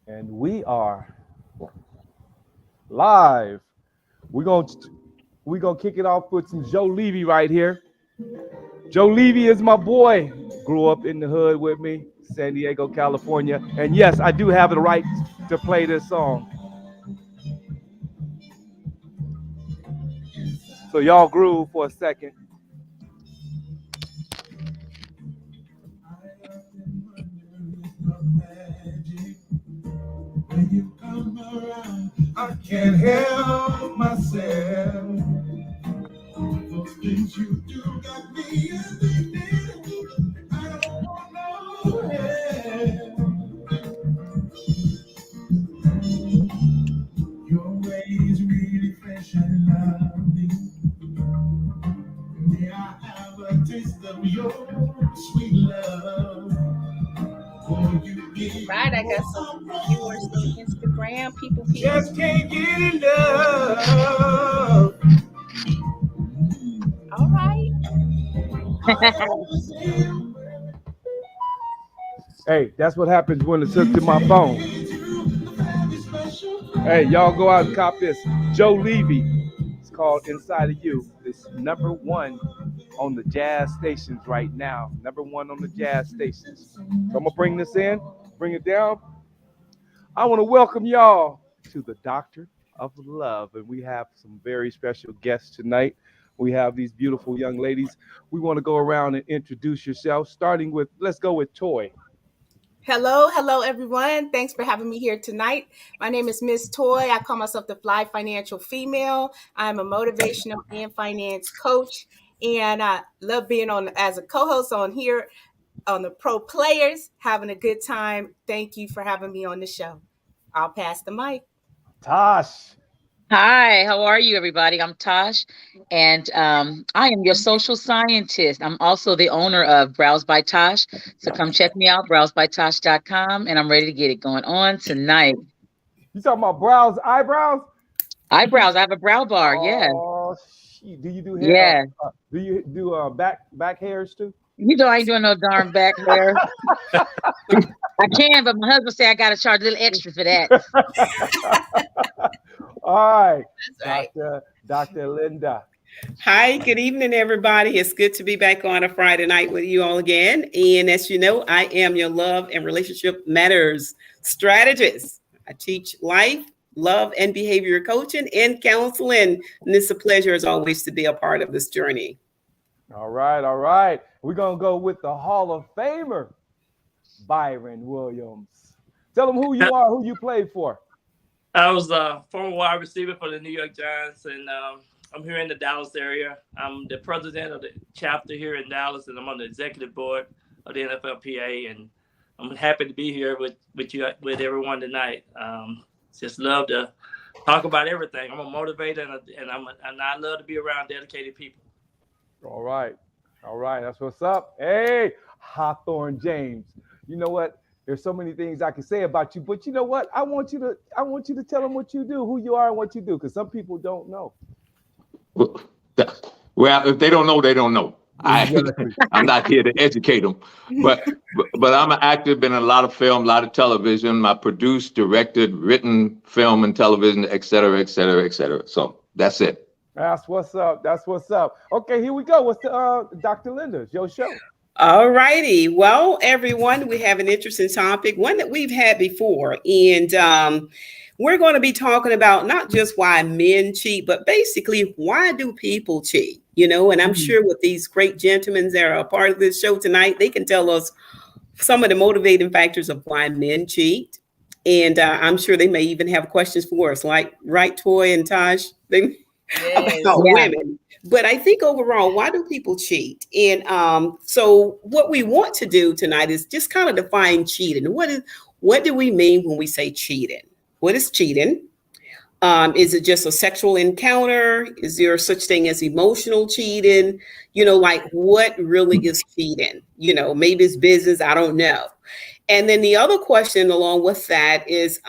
And we are live. We're gonna kick it off with some Joe Levy right here. Joe Levy is my boy. Grew up in the hood with me, San Diego, California. And yes, I do have the right to play this song. So y'all groove for a second. When you come around, I can't help myself. Those things you do got me addicted. I don't want no help. Your ways really fresh and lovely. May I have a taste of your sweet love? Right, I got some viewers on Instagram. People. Just can't get enough. All right. Hey, that's what happens when it's hooked to my phone. Hey, y'all go out and cop this. Joe Levy. It's called Inside of You. It's #1 on the jazz stations right now. #1 on the jazz stations. So I'm going to bring this in, bring it down. I want to welcome y'all to the Doctor of Love. And we have some very special guests tonight. We have these beautiful young ladies. We want to go around and introduce yourselves, starting with, let's go with Toi. Hello, everyone. Thanks for having me here tonight. My name is Miss Toi. I call myself the Fly Financial Female. I'm a motivational and finance coach, and I love being on as a co-host on here on the Pro Players, having a good time. Thank you for having me on the show. I'll pass the mic. Tosh. Hi, how are you, everybody? I'm Tosh, and I am your social scientist. I'm also the owner of Browse by Tosh. So come check me out, browsebytosh.com, and I'm ready to get it going on tonight. You talking about brows, eyebrows? Eyebrows. I have a brow bar. Yeah. Oh, shit. Do you do hair? Yeah. Do you do back hairs too? You know I ain't doing no darn back hair. I can, but my husband said I got to charge a little extra for that. All right. That's right. Dr. Linda. Hi, good evening, everybody. It's good to be back on a Friday night with you all again. And as you know, I am your love and relationship matters strategist. I teach life, love, and behavior coaching and counseling. And it's a pleasure, as always, to be a part of this journey. All right. We're going to go with the Hall of Famer, Byron Williams. Tell them who you are, who you played for. I was a former wide receiver for the New York Giants, and I'm here in the Dallas area. I'm the president of the chapter here in Dallas, and I'm on the executive board of the NFLPA, and I'm happy to be here with you, with everyone tonight. Just love to talk about everything. I'm a motivator, and I love to be around dedicated people. All right. That's what's up. Hey, Hawthorne James. You know what? There's so many things I can say about you, but you know what? I want you to tell them what you do, who you are, and what you do, because some people don't know. Well, if they don't know, they don't know. I'm not here to educate them, but I'm an actor, been in a lot of film, a lot of television. I produced, directed, written film and television, et cetera, et cetera, et cetera. So that's it. That's what's up. Okay, here we go. What's the Dr. Linda? It's your show. All righty. Well, everyone, we have an interesting topic, one that we've had before. And we're going to be talking about not just why men cheat, but basically, why do people cheat? You know, and I'm sure with these great gentlemen that are a part of this show tonight, they can tell us some of the motivating factors of why men cheat. And I'm sure they may even have questions for us, like, right, Toi and Tosh? About women. But I think overall, why do people cheat? And so what we want to do tonight is just kind of define cheating. What do we mean when we say cheating? What is cheating? Is it just a sexual encounter? Is there such thing as emotional cheating? You know, like what really is cheating? You know, maybe it's business. I don't know. And then the other question along with that is,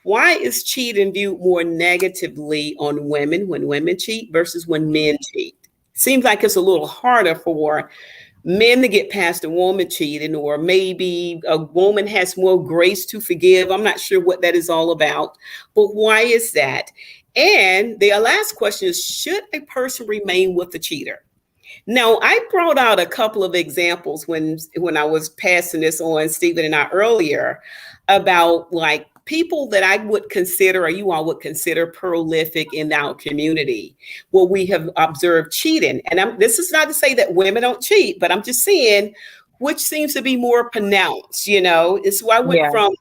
why is cheating viewed more negatively on women when women cheat versus when men cheat? Seems like it's a little harder for men to get past a woman cheating, or maybe a woman has more grace to forgive. I'm not sure what that is all about, but why is that? And the last question is, should a person remain with the cheater? Now, I brought out a couple of examples when I was passing this on, Stephen and I earlier, about like people that I would consider, or you all would consider, prolific in our community, where we have observed cheating. And this is not to say that women don't cheat, but I'm just saying which seems to be more pronounced. You know, it's why I went from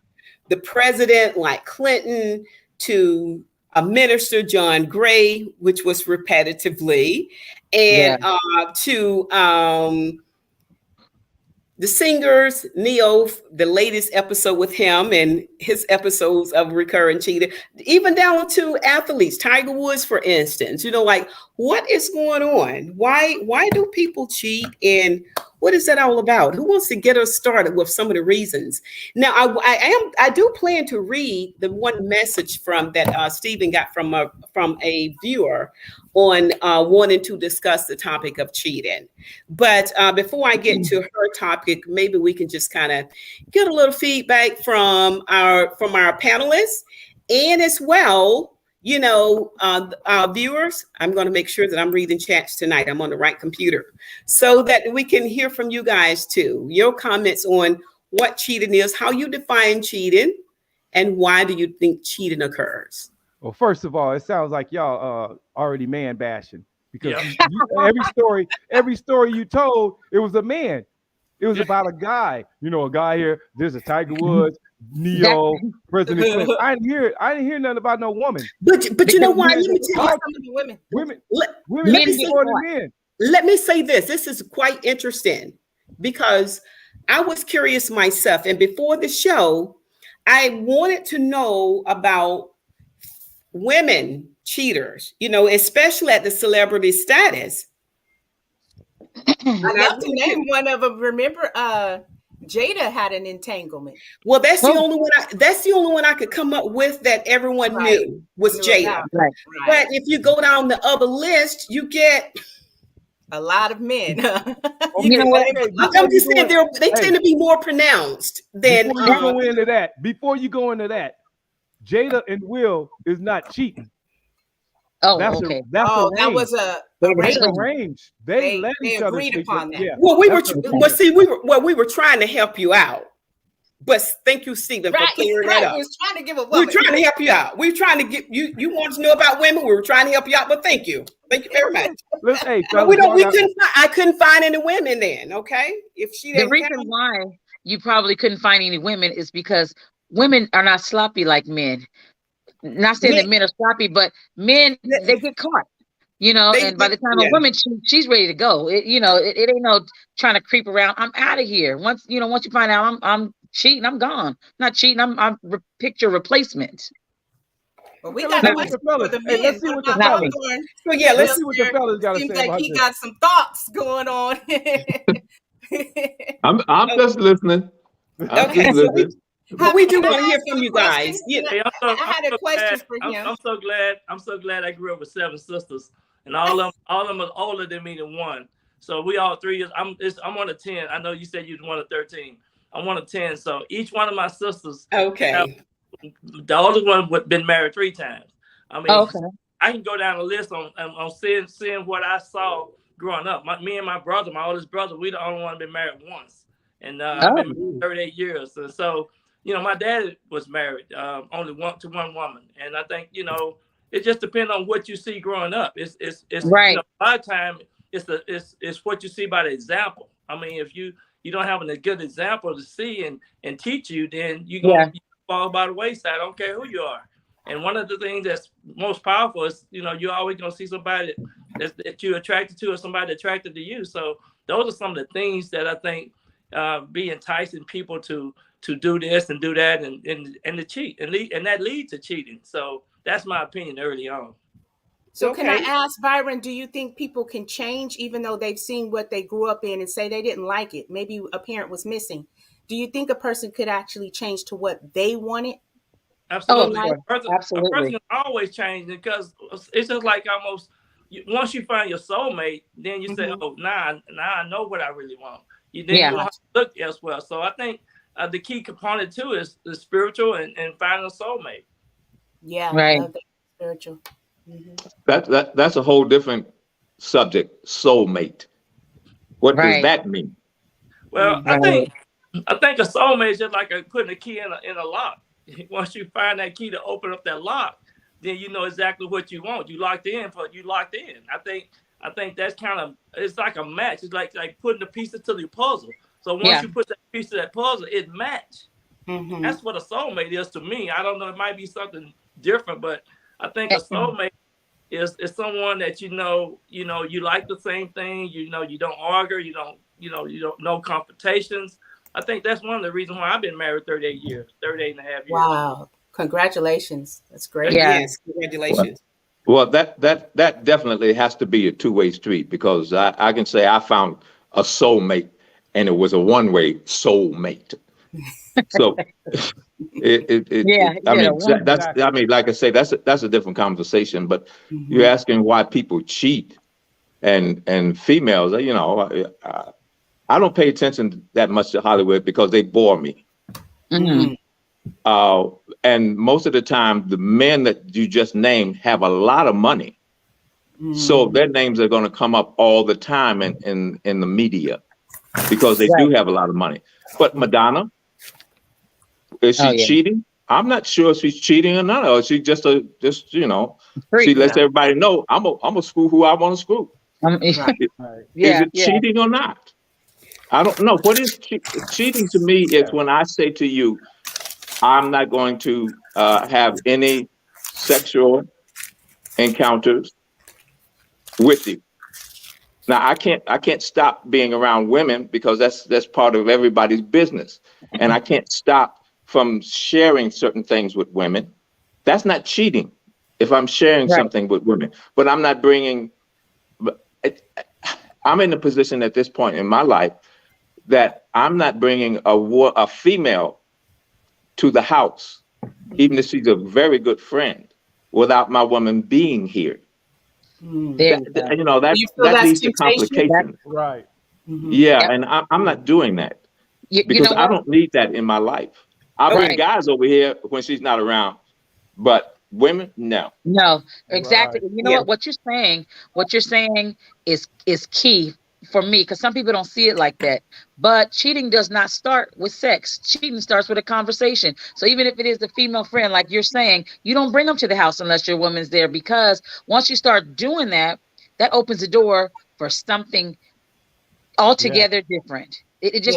the president like Clinton to a minister, John Gray, which was repetitively, and to the singers, Neo, the latest episode with him and his episodes of recurring cheating, even down to athletes, Tiger Woods, for instance. You know, like, what is going on? Why do people cheat, and what is that all about? Who wants to get us started with some of the reasons? Now, I do plan to read the one message from that Stephen got from a viewer on wanting to discuss the topic of cheating. But before I get to her topic, maybe we can just kind of get a little feedback from our panelists, and as well, you know, our viewers. I'm going to make sure that I'm reading chats tonight. I'm on the right computer so that we can hear from you guys too. Your comments on what cheating is, how you define cheating, and why do you think cheating occurs? Well, first of all, it sounds like y'all already man bashing, because every story you told, it was a man. It was about a guy. You know, a guy here. There's a Tiger Woods, Neo, President Clinton. I didn't hear nothing about no woman. But you know why? Let me tell you Some of the women. Women men. Let me say this. This is quite interesting, because I was curious myself, and before the show, I wanted to know about women cheaters, you know, especially at the celebrity status. I'd love to name one of them. Remember, Jada had an entanglement. Well, that's the only one. That's the only one I could come up with that everyone knew was Jada. Right. But if you go down the other list, you get a lot of men. You know what? I'm just saying they tend to be more pronounced than. Before you go into that, Jada and Will is not cheating. Oh, that's okay. That was a range. They let each other agreed upon that. Yeah. Well, we were trying to help you out. But thank you, Stephen, for clearing that up. We were trying to give a woman. We were trying to help you out. We were trying to get you. You wanted to know about women. We were trying to help you out. But thank you very much. I couldn't find any women then. Okay, if she didn't. The reason why you probably couldn't find any women is because women are not sloppy like men. Not saying that men are sloppy, but men, they get caught, you know, and by the time a woman, she's ready to go. It ain't no trying to creep around. I'm out of here. Once you find out I'm cheating, I'm gone. Not cheating, I'm picture replacement. Well, we got let's see what the fellas. So let's see what the fellas got to say. Seems like he got some thoughts going on. I'm just listening. But we do want to hear from you guys. Hey, I had a question for him. I'm so glad I grew up with 7 sisters, and all of them are older than me than one. So we all 3 years. I'm one of 10. I know you said you was one of 13. I'm one of 10. So each one of my sisters. Okay. The older one would been married 3 times. I mean, I can go down the list on seeing what I saw growing up. Me and my brother, my oldest brother, we the only one been married once, and I've been married 38 years. And so. You know, my dad was married only to one woman, and I think it just depends on what you see growing up. It's right. A lot of time it's what you see by the example. I mean, if you don't have a good example to see and teach you, then you fall by the wayside. I don't care who you are. And one of the things that's most powerful is you're always gonna see somebody that you're attracted to, or somebody attracted to you. So those are some of the things that I think be enticing people to do this and do that and to cheat and that leads to cheating. So that's my opinion early on. So can I ask, Byron, do you think people can change even though they've seen what they grew up in and say they didn't like it? Maybe a parent was missing. Do you think a person could actually change to what they wanted? Absolutely. Absolutely. A person is always changing, because it's just like almost once you find your soulmate, then you say, oh, now I know what I really want. You don't have to look elsewhere. So I think the key component too is the spiritual and finding a soulmate. Yeah, right. love that. Spiritual. That's a whole different subject. Soulmate. What does that mean? Well, I think a soulmate is just like putting a key in a lock. Once you find that key to open up that lock, then you know exactly what you want. You locked in. I think that's kind of, it's like a match. It's like putting the pieces to the puzzle. So once you put that piece to that puzzle, it match. That's what a soulmate is to me. I don't know, it might be something different, but I think a soulmate is someone that you like the same thing. You don't argue. You don't no confrontations. I think that's one of the reasons why I've been married 38 and a half years. Wow. Congratulations. That's great. Yeah. Yes, congratulations. Well, that definitely has to be a two-way street, because I can say I found a soulmate, and it was a one-way soulmate. So I mean, like I say, that's a different conversation. But you're asking why people cheat, and females, I don't pay attention that much to Hollywood because they bore me. And most of the time, the men that you just named have a lot of money. So their names are going to come up all the time in the media because they do have a lot of money. But Madonna, is she cheating? I'm not sure if she's cheating or not. Or she just she lets everybody know I'm gonna screw who I want to screw. Is it cheating or not? I don't know. What is cheating to me is when I say to you, I'm not going to have any sexual encounters with you. Now I can't stop being around women because that's part of everybody's business, and I can't stop from sharing certain things with women. That's not cheating if I'm sharing something with women, but I'm not bringing. I'm in a position at this point in my life that I'm not bringing a female to the house, even if she's a very good friend, without my woman being here. That leads to complications. Right. Yeah, and I'm not doing that because I don't need that in my life. I'll bring guys over here when she's not around, but women, no. No, exactly. Right. You know what you're saying is key for me, because some people don't see it like that. But cheating does not start with sex. Cheating starts with a conversation. So even if it is a female friend, like you're saying, you don't bring them to the house unless your woman's there, because once you start doing that, that opens the door for something altogether different. It does.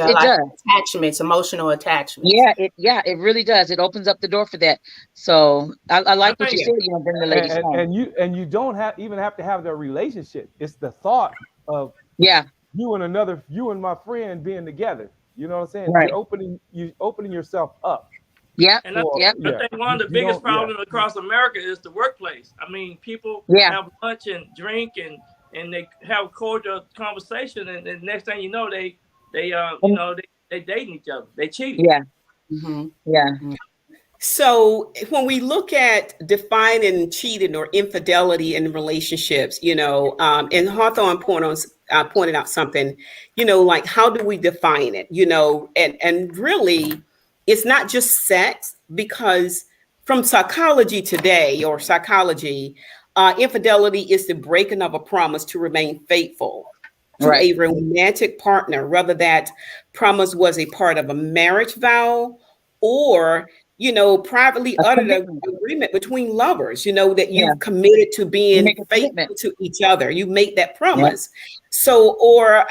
Attachments, emotional attachments. It really does. It opens up the door for that. So I like what you said. Bring the ladies home. And you don't even have to have their relationship. It's the thought of you and my friend being together. You know what I'm saying? Right. You're opening yourself up. Yeah. And I think one of the biggest problems across America is the workplace. I mean, people have lunch and drink and they have cordial conversation, and the next thing you know, they dating each other. They cheating. So when we look at defining cheating or infidelity in relationships, and Hawthorne pointed out something, like how do we define it? And really, it's not just sex, because from psychology today, infidelity is the breaking of a promise to remain faithful to a romantic partner, whether that promise was a part of a marriage vow or, privately uttered an agreement between lovers, that you've committed to being faithful to each other. You made that promise. So, or,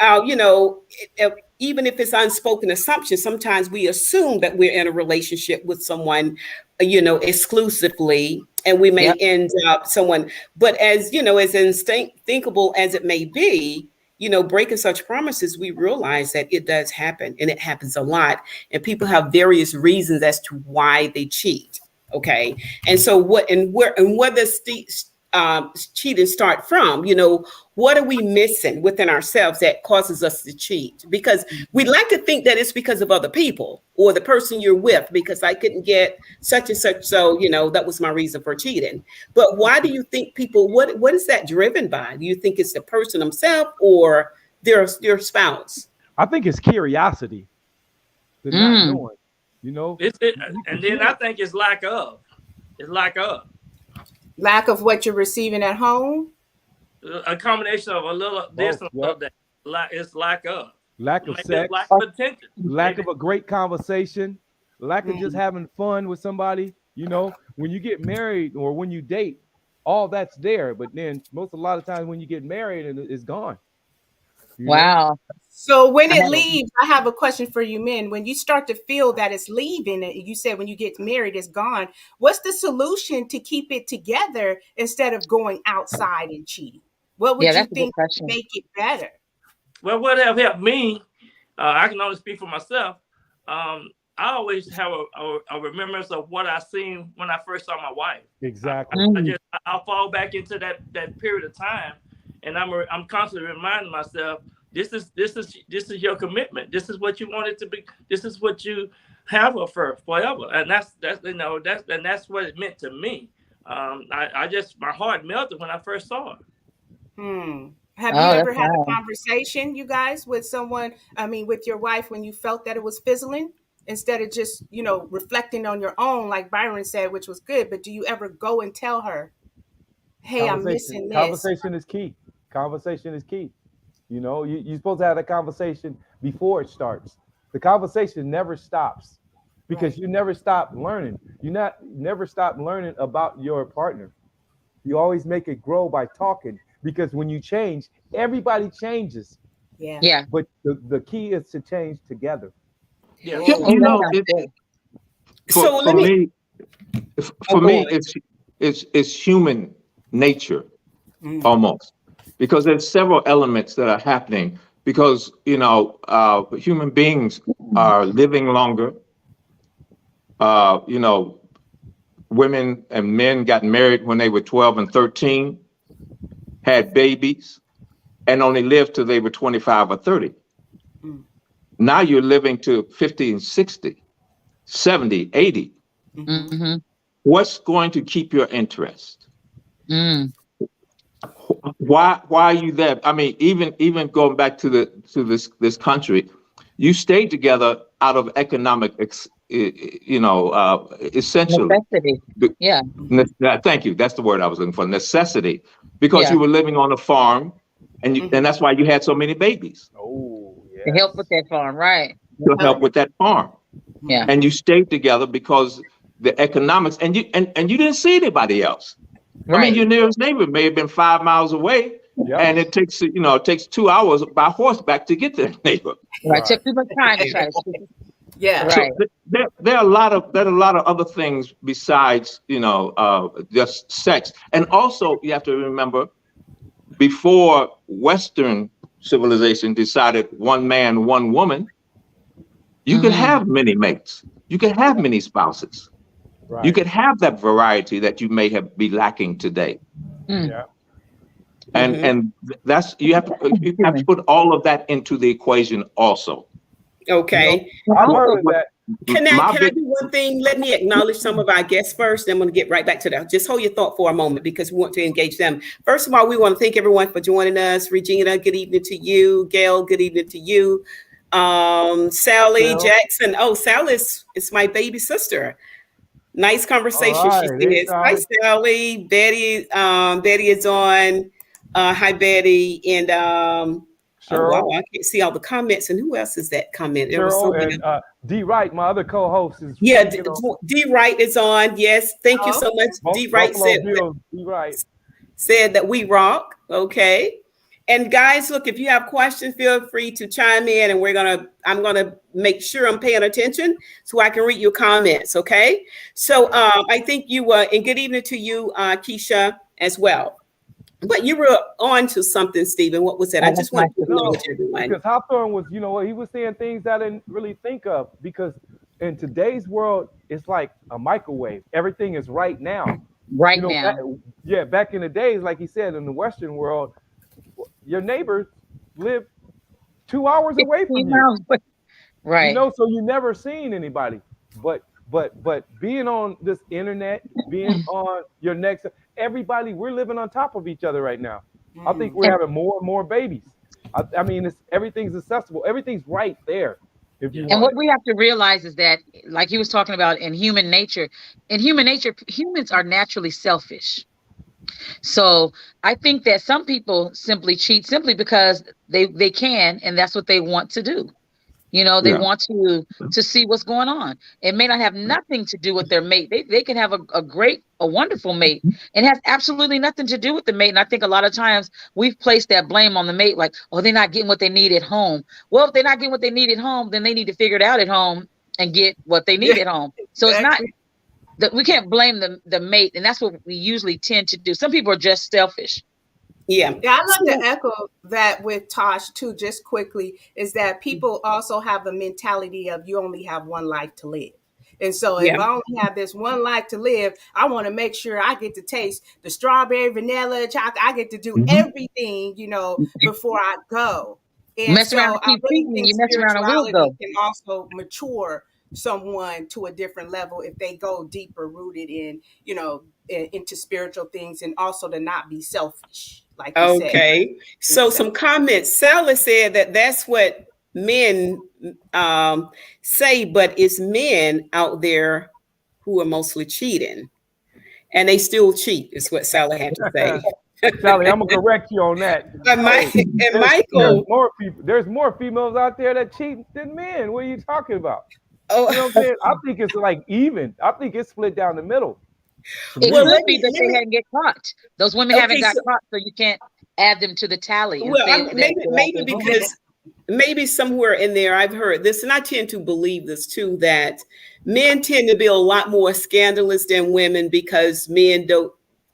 even if it's unspoken assumption, sometimes we assume that we're in a relationship with someone, exclusively, and we may end up someone, but as unthinkable as it may be, breaking such promises, we realize that it does happen, and it happens a lot. And people have various reasons as to why they cheat. Okay. And so where does cheating start from? what are we missing within ourselves that causes us to cheat? Because we like to think that it's because of other people or the person you're with, because I couldn't get such and such. So, that was my reason for cheating. But why do you think people, what is that driven by? Do you think it's the person himself or their spouse? I think it's curiosity. The not knowing, and then I think it's lack of. It's lack of. Lack of what you're receiving at home? A combination of a little this and a little that. It's lack of sex, lack of attention, lack of a great conversation, lack of just having fun with somebody. When you get married or when you date, all that's there. But then a lot of times when you get married, and it's gone. Wow. So when it leaves, I have a question for you men. When you start to feel that it's leaving, you said when you get married, it's gone. What's the solution to keep it together instead of going outside and cheating? What would you think would make it better? Well, what have helped me, I can only speak for myself. I always have a remembrance of what I seen when I first saw my wife. Exactly. I'll fall back into that period of time, and I'm constantly reminding myself, this is your commitment. This is what you want it to be. This is what you have for forever, and that's what it meant to me. My heart melted when I first saw her. Have you ever had a conversation, you guys, with someone, with your wife, when you felt that it was fizzling, instead of just, reflecting on your own, like Byron said, which was good, but do you ever go and tell her, hey, I'm missing this? Conversation is key. You're supposed to have that conversation before it starts. The conversation never stops because you never stop learning. You never stop learning about your partner. You always make it grow by talking. Because when you change, everybody changes. Yeah. But the key is to change together. Yeah. For me, it's human nature almost, because there's several elements that are happening. Because human beings are living longer. Women and men got married when they were 12 and 13. Had babies, and only lived till they were 25 or 30. Now you're living to 50 and 60, 70, 80. What's going to keep your interest? Why are you there? Even going back to this country, you stayed together out of economic essential necessity. Yeah. Thank you. That's the word I was looking for. Necessity, because you were living on a farm, and that's why you had so many babies. Oh, yeah. To help with that farm, right? To help with that farm. Yeah. And you stayed together because the economics, and you didn't see anybody else. Right. Your nearest neighbor may have been 5 miles away, and it takes 2 hours by horseback to get to the neighbor. Right. Took too much time to try to. Yeah. Right. So there are a lot of other things besides just sex. And also you have to remember, before Western civilization decided one man, one woman, you could have many mates. You could have many spouses. Right. You could have that variety that you may be lacking today. Yeah. And that's you have to put all of that into the equation also. Okay. I learned that. Can I do one thing? Let me acknowledge some of our guests first. I'm going to get right back to that. Just hold your thought for a moment because we want to engage them. First of all, we want to thank everyone for joining us. Regina, good evening to you. Gail, good evening to you. Sally Jackson. Oh, Sally is my baby sister. Nice conversation. Right, She says, hi, Sally. Betty is on. Hi, Betty. And wow, I can't see all the comments. And who else is that comment? There was so many. D Wright, my other co-host, is D Wright is on. Yes, thank you so much. D Wright said that we rock. Okay, and guys, look, if you have questions, feel free to chime in, and I'm gonna make sure I'm paying attention so I can read your comments. Okay, so I think you and good evening to you, Keisha, as well. But you were on to something, Stephen. What was that? I just want to know everyone. Because Hawthorne was, he was saying things I didn't really think of. Because in today's world, it's like a microwave. Everything is right now. Right now. Back in the days, like he said, in the Western world, your neighbors live 2 hours away from 15 you. miles away. Right. You know, so you never seen anybody. But being on this internet, being on your next, everybody, we're living on top of each other right now. I think we're having more and more babies. I mean, everything's accessible. Everything's right there. If you And want what it. we have to realize is that, like he was talking about in human nature, humans are naturally selfish. So I think that some people simply cheat simply because they can, and that's what they want to do. You know, they Yeah. want to see what's going on. It may not have nothing to do with their mate. They can have a wonderful mate, and has absolutely nothing to do with the mate. And I think a lot of times we've placed that blame on the mate, like, oh, they're not getting what they need at home. Well, if they're not getting what they need at home, then they need to figure it out at home and get what they need at home. So it's not that we can't blame the mate, and that's what we usually tend to do. Some people are just selfish. Yeah. Yeah, I'd like to echo that with Tosh too, just quickly, is that people also have the mentality of you only have one life to live. And so if I only have this one life to live, I want to make sure I get to taste the strawberry, vanilla, chocolate. I get to do everything, you know, before I go. And Mess so around and I keep really cheating, think you mess around and will spirituality go. can also mature someone to a different level if they go deeper rooted in, you know, into spiritual things, and also to not be selfish, like you said. Okay. So some comments. Sally said that that's what men say, but it's men out there who are mostly cheating, and they still cheat, is what Sally had to say. Sally, I'm gonna correct you on that. And There's Michael, more people. There's more females out there that cheat than men. What are you talking about? oh, You know what I'm saying? I think it's like even. I think it's split down the middle. It well, could be that they hadn't get caught. Those women haven't got so, caught, so you can't add them to the tally. And well, say that maybe because maybe somewhere in there I've heard this, and I tend to believe this too, that men tend to be a lot more scandalous than women because men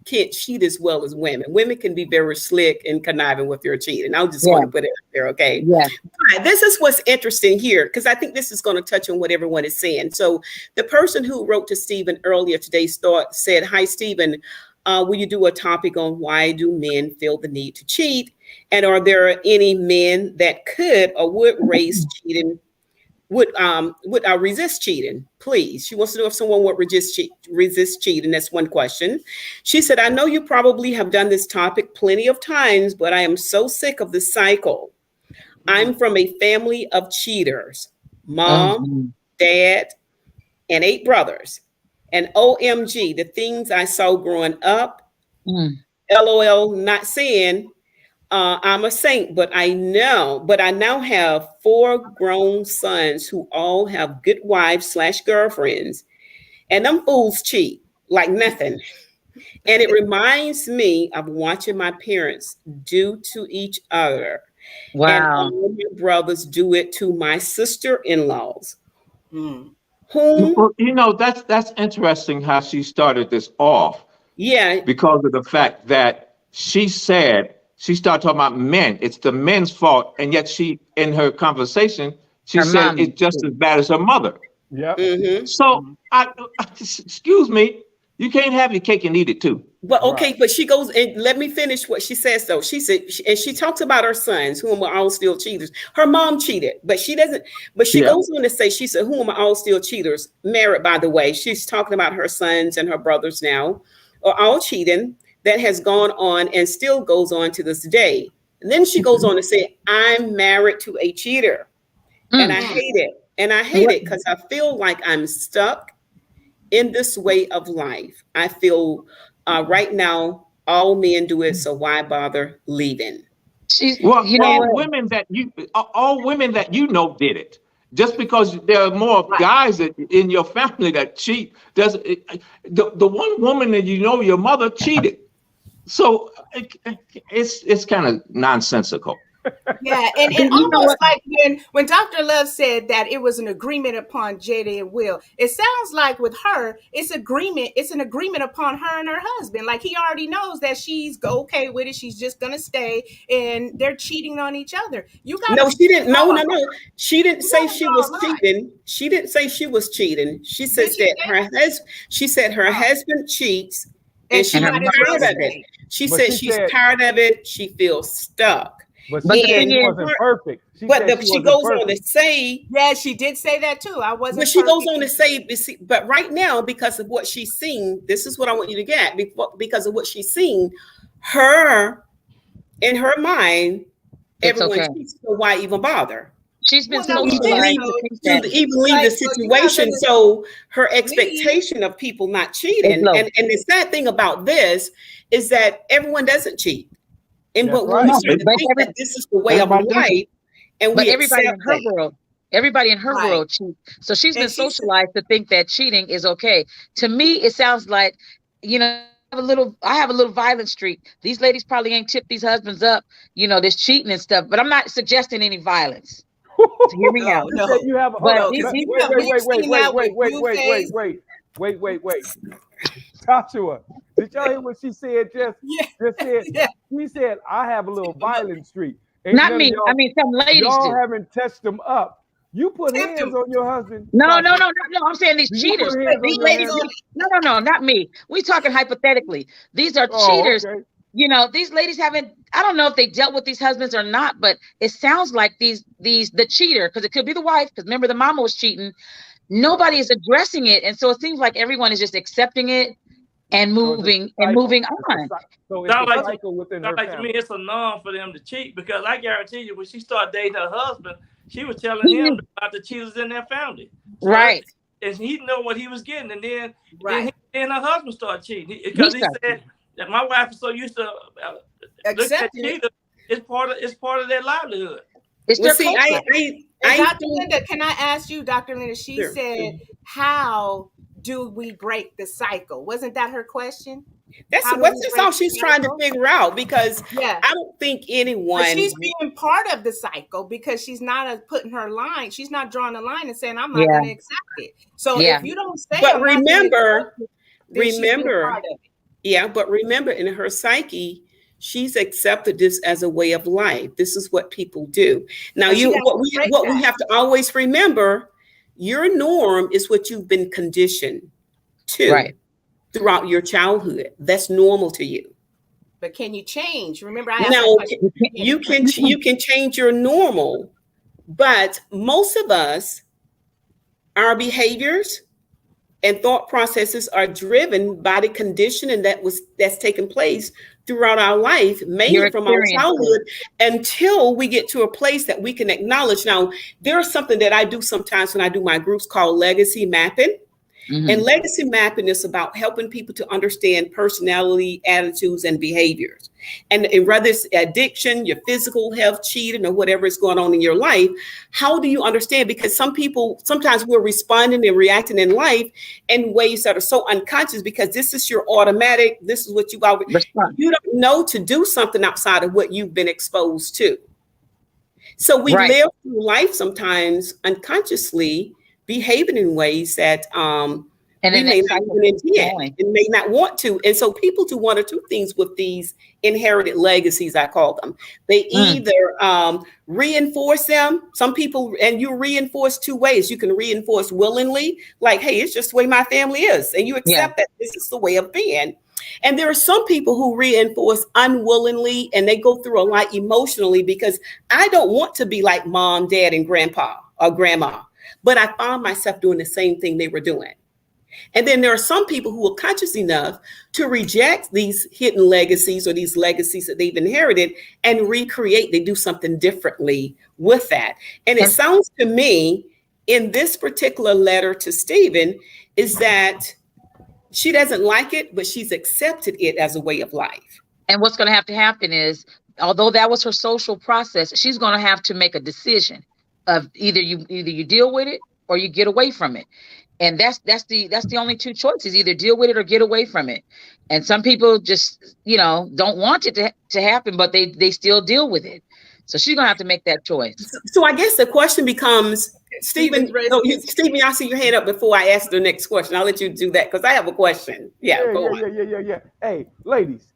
can't cheat as well as women. Women can be very slick and conniving with their cheating. I just want to put it out there, okay? Yeah. But this is what's interesting here, because I think this is going to touch on what everyone is saying. So the person who wrote to Stephen earlier today said, "Hi, Stephen, will you do a topic on why do men feel the need to cheat? And are there any men that could or would raise cheating, would resist cheating, please?" She wants to know if someone would resist cheating. That's one question. She said, "I know you probably have done this topic plenty of times, but I am so sick of the cycle. I'm from a family of cheaters, mom, dad, and 8 brothers. And OMG, the things I saw growing up, LOL, not saying I'm a saint, but I now have 4 grown sons who all have good wives / girlfriends, and them fools cheat like nothing. And it reminds me of watching my parents do to each other. Wow. And all my brothers do it to my sister-in-laws. Whom, Well, you know, that's interesting how she started this off. Yeah. Because of the fact that she started talking about men. It's the men's fault. And yet she, in her conversation, she said it's just as bad as her mother. Yeah. Mm-hmm. So, excuse me, you can't have your cake and eat it too. But okay, but she goes, and let me finish what she says though. She said, and she talks about her sons, whom are all still cheaters. Her mom cheated, but she doesn't, but she goes on to say, she said, whom are all still cheaters, married, by the way. She's talking about her sons and her brothers now are all cheating. That has gone on and still goes on to this day. And then she goes on to say, I'm married to a cheater. And I hate it. And I hate it because I feel like I'm stuck in this way of life. I feel right now, all men do it, so why bother leaving? All women that you know did it. Just because there are more guys in your family that cheat, the one woman that you know, your mother cheated. So it's kind of nonsensical. Yeah, and almost like when Dr. Love said that it was an agreement upon Jada and Will, it sounds like with her, it's an agreement upon her and her husband. Like he already knows that she's okay with it. She's just gonna stay, and they're cheating on each other. You got she didn't. No. She didn't say she was cheating. She didn't say she was cheating. She said her husband cheats, and she's tired of it. She said she's tired of it. She feels stuck. But But she the said thing he is, wasn't perfect. She But said she wasn't goes on to perfect. say, Yeah, she did say that too. I wasn't. but she goes perfect. on to say, but right now, because of what she's seen, this is what I want you to get. Because of what she's seen, in her mind, it's everyone okay. cheats, so why even bother? She's been Well, now, To even wait a socialized leave, minute, to think Coach. that even leave the Like, so you have situation. to So her leave. expectation of people not it's cheating, low. and the sad thing about this is that everyone doesn't cheat. And That's but when right. we No, start to but think that this is the way of Everybody does it. life, and we everybody in accept her that. world, everybody in her Right. world cheats. So she's been And she's socialized to think that cheating is okay. To me, it sounds like, I have a little violent streak. These ladies probably ain't tipped these husbands up, this cheating and stuff. But I'm not suggesting any violence. So hear me out. You said you have a hold But up. no, because these Wait, we've wait, wait, seen wait, that wait, with wait, blue wait, face. wait. Joshua, did y'all hear what she said? Yeah, Just said yeah. she said I have a little violent streak. Ain't not none of me. I y'all mean, some ladies y'all do. haven't touched them up. You put Tipped hands him. on your husband. No. Tasha. I'm saying these Do you cheaters. put hands These on your ladies. husband? No, not me. We talking hypothetically. These are Oh, cheaters. okay. These ladies haven't. I don't know if they dealt with these husbands or not, but it sounds like the cheater, because it could be the wife. Because remember, the mama was cheating. Nobody is addressing it, and so it seems like everyone is just accepting it and So it's a moving cycle. on. So it's Sound a like cycle within her sound like to me family. it's a norm for them to cheat, because I guarantee you when she started dating her husband, she was telling He him knew, about the cheaters in their family. So right? and he know what he was getting, and then Right. then her husband started cheating He because he started said cheating. that my wife is so used to look at Accepting it. cheaters. It's part of their livelihood. It's Well, their see, culture. And Dr. think, Linda, can I ask you, Dr. Linda? She sure. said, "How do we break the cycle?" Wasn't that her question? That's How do what's we that's break all the she's trying to cycle? figure out, because Yeah. I don't think But anyone. she's being part of the cycle because she's not putting her line. She's not drawing a line and saying, "I'm not Yeah, going to accept it." So yeah. if you don't say, But "I'm not going to remember, accept it," then she's being part of it. yeah, but remember, in her psyche, she's accepted this as a way of life. This is what people do. Now, And she got to break what we that. have to always remember, your norm is what you've been conditioned to Right. throughout your childhood. That's normal to you. But can you change? Remember, I asked that Now, question. you can change your normal, but most of us, our behaviors and thought processes are driven by the conditioning that's taken place throughout our life, Your mainly from our experience. childhood, until we get to a place that we can acknowledge. Now, there's something that I do sometimes when I do my groups called legacy mapping. Mhm. And legacy mapping is about helping people to understand personality, attitudes, and behaviors. And whether it's addiction, your physical health, cheating, or whatever is going on in your life, how do you understand? Because sometimes we're responding and reacting in life in ways that are so unconscious, because this is your automatic, this is what you've always, Response. you don't know to do something outside of what you've been exposed to. So we Right. live through life sometimes unconsciously, behaving in ways that And we then may that not cycle even keeps intend going. and may not want to. And so people do one or two things with these inherited legacies, I call them. They either reinforce them. Some people, and you reinforce two ways. You can reinforce willingly, like, hey, it's just the way my family is. And you Yeah. accept that this is the way of being. And there are some people who reinforce unwillingly, and they go through a lot emotionally, because I don't want to be like mom, dad, and grandpa or grandma. But I found myself doing the same thing they were doing. And then there are some people who are conscious enough to reject these hidden legacies or these legacies that they've inherited and recreate. They do something differently with that. And it And sounds to me in this particular letter to Stephen is that she doesn't like it, but she's accepted it as a way of life. and what's going to happen is, although that was her social process, she's going to have to make a decision of either you deal with it or you get away from it. And that's the only two choices: either deal with it or get away from it. And some people just don't want it to happen, but they still deal with it. So she's gonna have to make that choice. So I guess the question becomes, Stephen, Stephen's Stephen, I see your hand up before I ask the next question. I'll let you do that because I have a question. Yeah, go on. Yeah. Hey, ladies,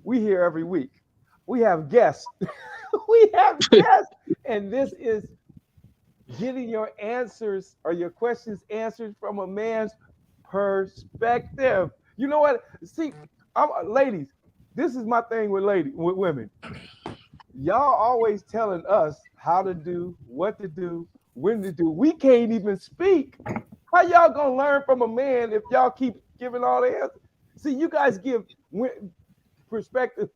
we here every week. We have guests. We have guests, and this is getting your answers or your questions answered from a man's perspective. You know what? See, ladies, this is my thing with women. y'all always telling us how to do, what to do, when to do. We can't even speak. How y'all gonna learn from a man if y'all keep giving all the answers? See, you guys give perspective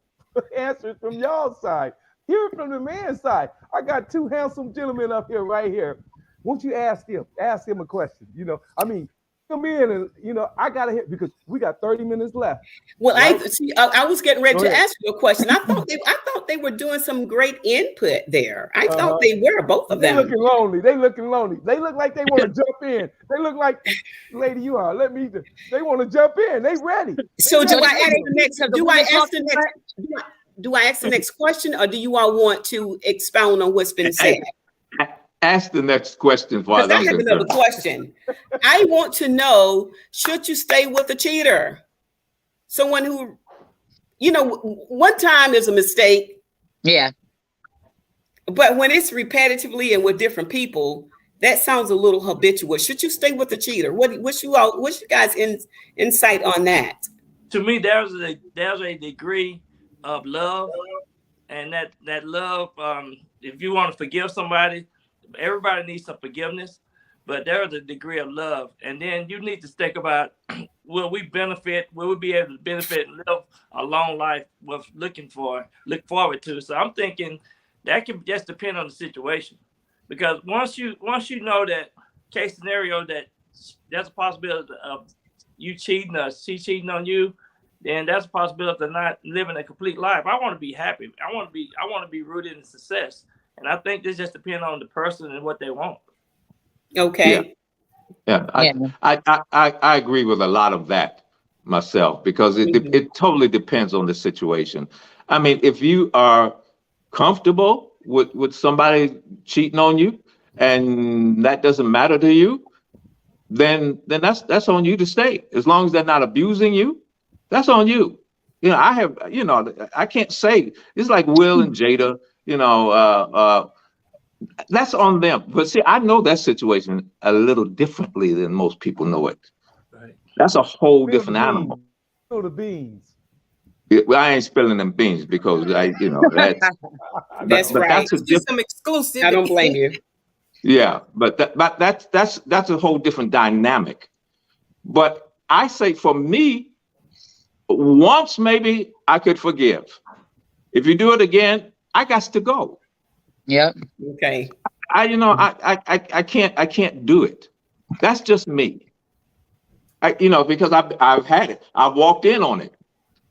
answers from y'all's side. Hear it from the man's side. I got two handsome gentlemen up here right here. Won't you ask him a question? You know, I mean, come in and, you know, I gotta hit because we got 30 minutes left. Well, right? I was getting ready to ask you a question. I thought they were doing some great input there. I thought they were, both of them. They looking lonely. They look like they want to jump in. They look like, lady, you are. They want to jump in. They ready. So do I ask the next question, or do you all want to expound on what's been said? Ask the next question. I have another question. I want to know, should you stay with a cheater? Someone who, you know, one time is a mistake. Yeah. But when it's repetitively and with different people, that sounds a little habitual. Should you stay with a cheater? What's you guys' insight on that? To me, there's a degree of love, and that love, if you want to forgive somebody, everybody needs some forgiveness, but there's a degree of love. And then you need to think about, will we be able to benefit and live a long life with look forward to? So I'm thinking that can just depend on the situation. Because once you know that case scenario that there's a possibility of you cheating or she cheating on you, then that's a possibility of not living a complete life. I want to be happy. I want to be rooted in success. And I think this just depends on the person and what they want. Okay. Yeah. I agree with a lot of that myself, because it totally depends on the situation. I mean, if you are comfortable with somebody cheating on you and that doesn't matter to you, then that's on you to stay. As long as they're not abusing you, that's on you. You know, I can't say, it's like Will and Jada. You know, that's on them. But see, I know that situation a little differently than most people know it. Right. That's a whole different animal. Spill the beans. Well, I ain't spilling them beans because that's right. That's some exclusive. I don't blame you. Yeah, but that's a whole different dynamic. But I say for me, once maybe I could forgive. If you do it again, I got to go. Yep. Okay. I can't do it. That's just me. Because I've had it. I've walked in on it.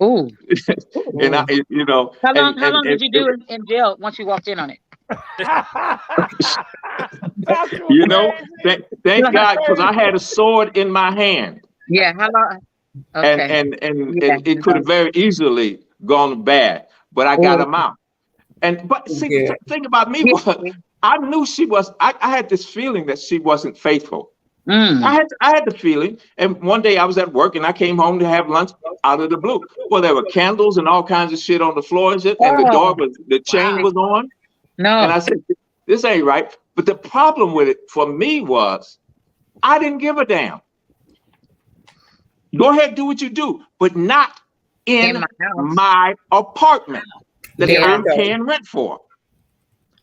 Ooh. And How long did you do in jail once you walked in on it? Thank God, because I had a sword in my hand. Yeah. How long? Okay. And it could have very easily gone bad, but I got him out. But see, the thing about me was, I knew she was. I had this feeling that she wasn't faithful. I had the feeling. And one day I was at work and I came home to have lunch out of the blue. Well, there were candles and all kinds of shit on the floor and shit, and the chain was on. No. And I said, this ain't right. But the problem with it for me was, I didn't give a damn. Go ahead, do what you do, but not in my apartment that I'm paying rent for.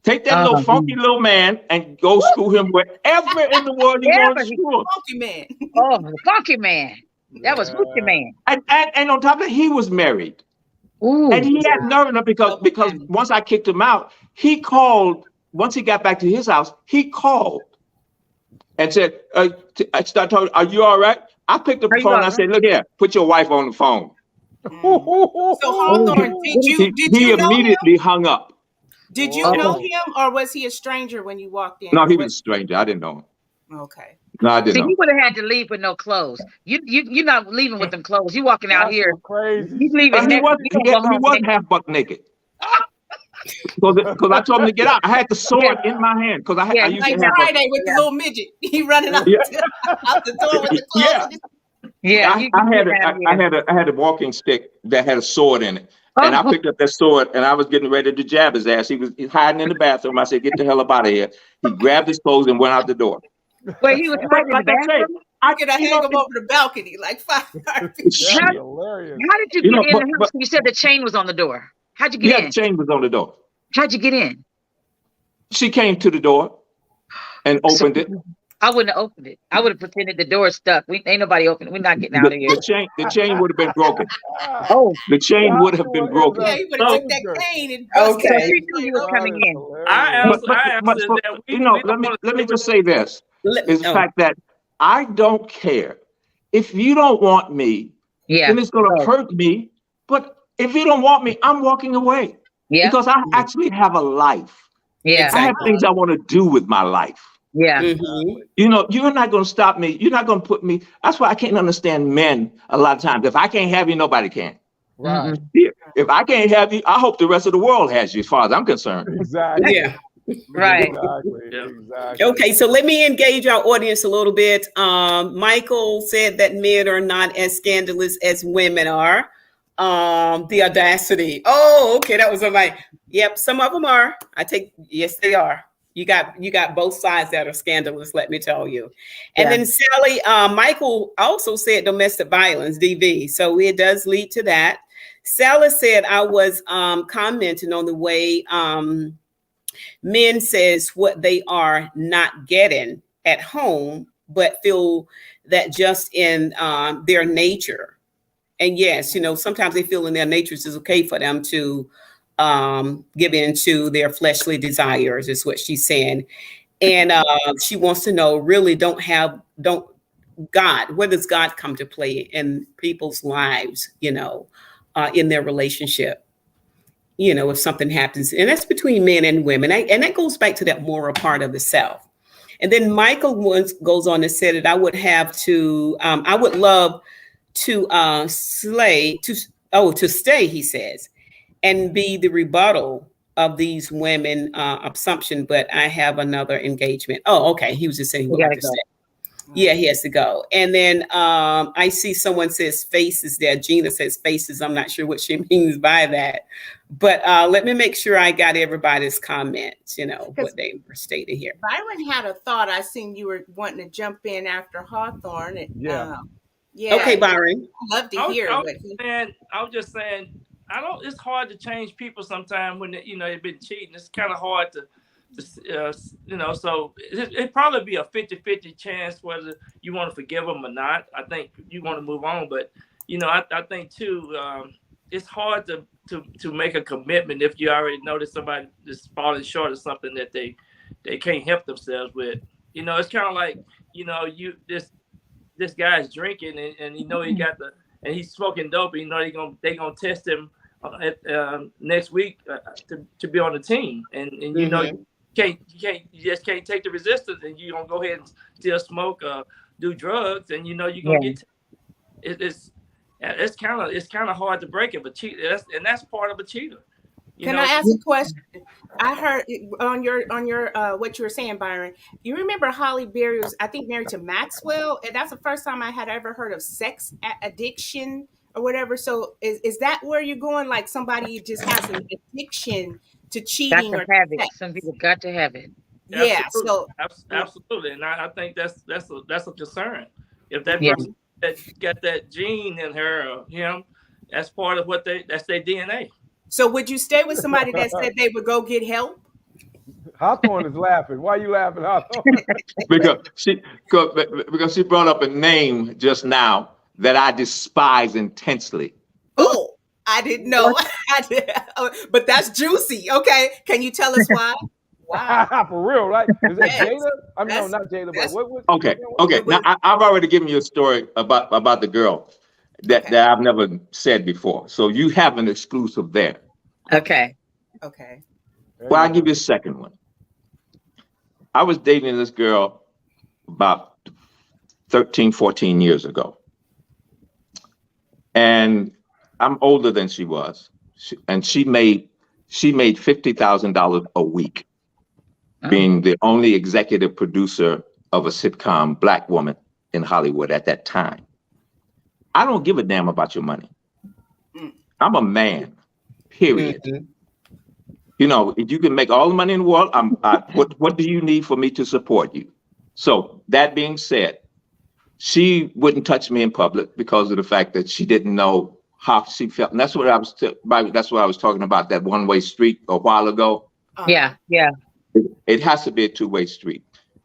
Take that little funky little man and go school him wherever in the world you want to school. Funky man. Oh, the funky man. That was funky man. And on top of that, he was married. Ooh. And he had nerve enough because once I kicked him out, he called. Once he got back to his house, he called and said, I started talking, are you all right? I picked up the phone and I said, look here, put your wife on the phone. So Hawthorne, he immediately hung up. Did you know him, or was he a stranger when you walked in? No, he was a stranger. I didn't know him. Okay. No, I didn't know. He would have had to leave with no clothes. You're not leaving with them clothes. You walking out here. Crazy. He's leaving. He wasn't half buck naked. Because I told him to get out. I had the sword in my hand because I used to have Friday with the little midget. He running out, out the door with the clothes. I had a walking stick that had a sword in it. And I picked up that sword and I was getting ready to jab his ass. He was hiding in the bathroom. I said, get the hell up out of here. He grabbed his clothes and went out the door. Wait, he was hiding in the bathroom? I could have hang him over the balcony like 5 feet. How did you get in the house? You said the chain was on the door. How'd you get in? The chain was on the door. How'd you get in? She came to the door and opened it. I wouldn't have opened it. I would have pretended the door is stuck. Ain't nobody open it. We're not getting out of here. The chain would have been broken. Oh, The chain would have been broken. Yeah, you would have took that cane and busted so Okay. she knew you was coming in. I answered But, that. you know, let me just say this: is the fact that I don't care if you don't want me, Yeah. then it's going to hurt me. But if you don't want me, I'm walking away Yeah. because I actually have a life. Yeah. I have things I want to do with my life. Yeah. Mhm. You know, you're not going to stop me. You're not going to put me. That's why I can't understand men a lot of times. If I can't have you, nobody can. Right. If I can't have you, I hope the rest of the world has you, as far as I'm concerned. Exactly. Yeah. Right. Exactly. Yeah. Exactly. Okay, so let me engage our audience a little bit. Michael said that men are not as scandalous as women are. The audacity. Oh, okay, that was like, yep, some of them are. Yes, they are. You got both sides that are scandalous, let me tell you. And Yeah. then Sally, Michael also said domestic violence, DV. So it does lead to that. Sally said, I was commenting on the way men says what they are not getting at home, but feel that just in their nature. And yes, you know, sometimes they feel in their natures is okay for them to give in to their fleshly desires, is what she's saying. And she wants to know, really God, where does God come to play in people's lives, you know, in their relationship? You know, if something happens, and that's between men and women. And that goes back to that moral part of the self. And then Michael goes on and said that I would love to stay, he says, and be the rebuttal of these women assumption, but I have another engagement. Oh, okay. He was just saying he would like to stay. Yeah, he has to go. And then I see someone says faces there. Gina says faces. I'm not sure what she means by that. But let me make sure I got everybody's comments, you know, what they were stating here. Byron had a thought. I seen you were wanting to jump in after Hawthorne. And, Yeah. yeah. Okay, Byron. I'd love to hear I what he... was just saying, it's hard to change people sometimes when they've been cheating. It's kind of hard to so it'd probably be a 50-50 chance whether you want to forgive them or not. I think you want to move on, but I think too, it's hard to make a commitment if you already know that somebody is falling short of something that they can't help themselves with. It's kind of like this guy's drinking and he got and he's smoking dope. And they gonna test him next week to be on the team, and you just can't take the resistance, and you gonna go ahead and still smoke, do drugs, and you're gonna get. It's kind of hard to break it, but that's part of a cheater. Can I ask a question? I heard on your what you were saying, Byron. You remember Holly Berry was, I think, married to Maxwell, and that's the first time I had ever heard of sex addiction or whatever. So is that where you're going? Like somebody just has an addiction to cheating got to or have it. sex? Some people got to have it. Yeah. Absolutely, and I think that's a concern. If that person that got that gene in her or him, that's part of that's their DNA. So would you stay with somebody that said they would go get help? Hawthorne is laughing. Why are you laughing, Hawthorne? because she brought up a name just now that I despise intensely. Oh, I didn't know. But that's juicy. Okay, can you tell us why? Wow. For real, right? Is that Yes. Jada? I mean, no, not Jada, but what? Okay. Now I've already given you a story about the girl that I've never said before. So you have an exclusive there. Okay. Well, I'll give you a second one. I was dating this girl about 13, 14 years ago. And I'm older than she was. And she made $50,000 a week, being the only executive producer of a sitcom, Black woman in Hollywood at that time. I don't give a damn about your money. I'm a man, period. Mm-hmm. If you can make all the money in the world, what do you need for me to support you? So that being said, she wouldn't touch me in public because of the fact that she didn't know how she felt. And that's what I was that's what I was talking about, that one-way street a while ago. Yeah. It has to be a two-way street.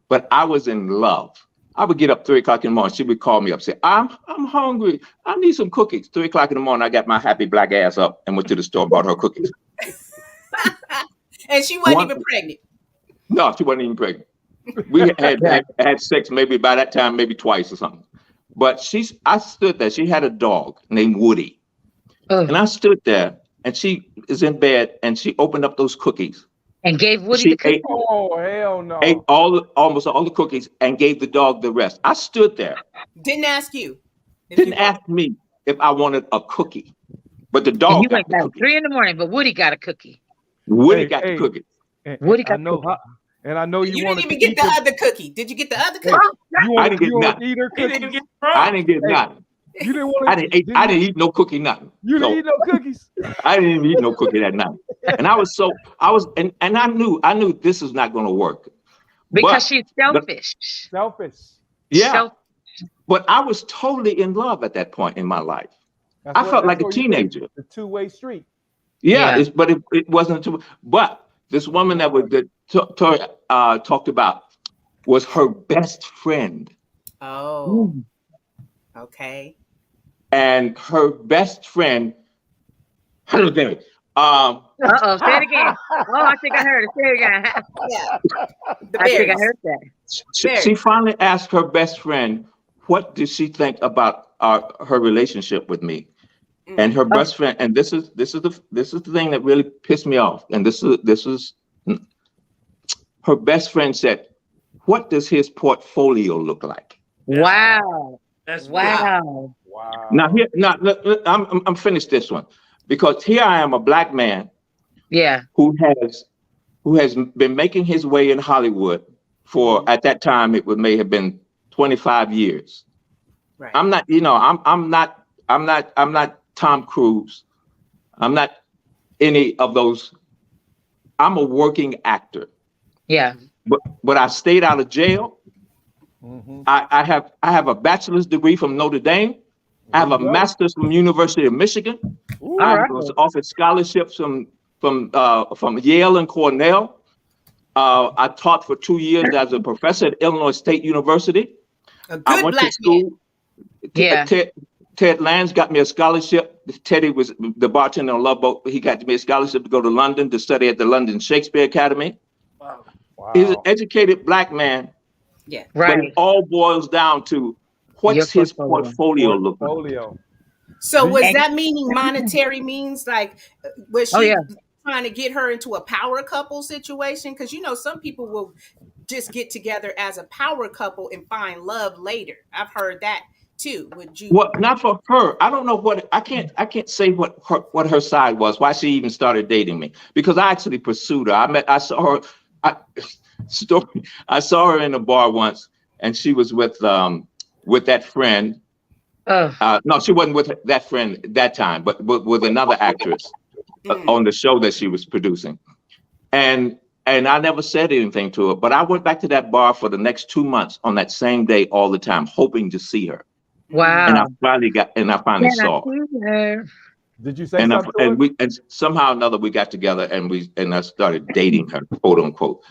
But I was in love. I would get up 3 o'clock in the morning. She would call me up, say, I'm hungry. I need some cookies. 3 o'clock in the morning, I got my happy black ass up and went to the store and bought her cookies. And she wasn't even pregnant. No, she wasn't even pregnant. We had sex maybe by that time, maybe twice or something. But I stood there. She had a dog named Woody. And I stood there, and she is in bed, and she opened up those cookies. And gave Woody the cookies. Oh, hell no. Ate almost all the cookies and gave the dog the rest. I stood there. Didn't ask you. Didn't ask me if I wanted a cookie. But the dog. And you went down 3 a.m, but Woody got a cookie. Woody got the cookie. Woody got and I know you didn't even get the other cookie. Did you get the other cookie? I didn't get nothing. I didn't get nothing. You didn't want to. I didn't eat no cookie, nothing. You didn't eat no cookies. I didn't even eat no cookie that night. And I knew this is not going to work. Because she's selfish. Selfish. Yeah. But I was totally in love at that point in my life. I felt like a teenager. The two-way street. Yeah. But it wasn't too. But this woman that Toi talked about was her best friend. Oh. Okay. And her best friend, say it again. Oh, I think I heard it. Say it again. Yeah. I think I heard that. She finally asked her best friend, what did she think about her relationship with me? And her best friend, and this is the thing that really pissed me off. And this is her best friend said, what does his portfolio look like? Wow. Wow. Now I'm finished this one, because here I am, a black man, who has been making his way in Hollywood for, at that time may have been 25 years. Right. I'm not, I'm not Tom Cruise. I'm not any of those. I'm a working actor. Yeah. But I stayed out of jail. Mm-hmm. I have a bachelor's degree from Notre Dame. I have a master's from University of Michigan. I was offered scholarships from Yale and Cornell. I taught for 2 years as a professor at Illinois State University. I went to school. Ted Lange got me a scholarship. Teddy was the bartender on Love Boat. He got me a scholarship to go to London to study at the London Shakespeare Academy. Wow. He's an educated black man. Yeah. Right. But it all boils down to what's his portfolio look like. So was that meaning monetary means, like, was she trying to get her into a power couple situation? Because some people will just get together as a power couple and find love later. I've heard that too. Would you? Well, not for her. I don't know what I can't say what her side was. Why she even started dating me? Because I actually pursued her. I saw her. I saw her in a bar once, and she was with that friend. No, she wasn't with that friend that time, but with another actress on the show that she was producing. And I never said anything to her, but I went back to that bar for the next 2 months on that same day all the time, hoping to see her. Wow. And I finally saw her. Did you say something? And somehow or another we got together and I started dating her, quote unquote.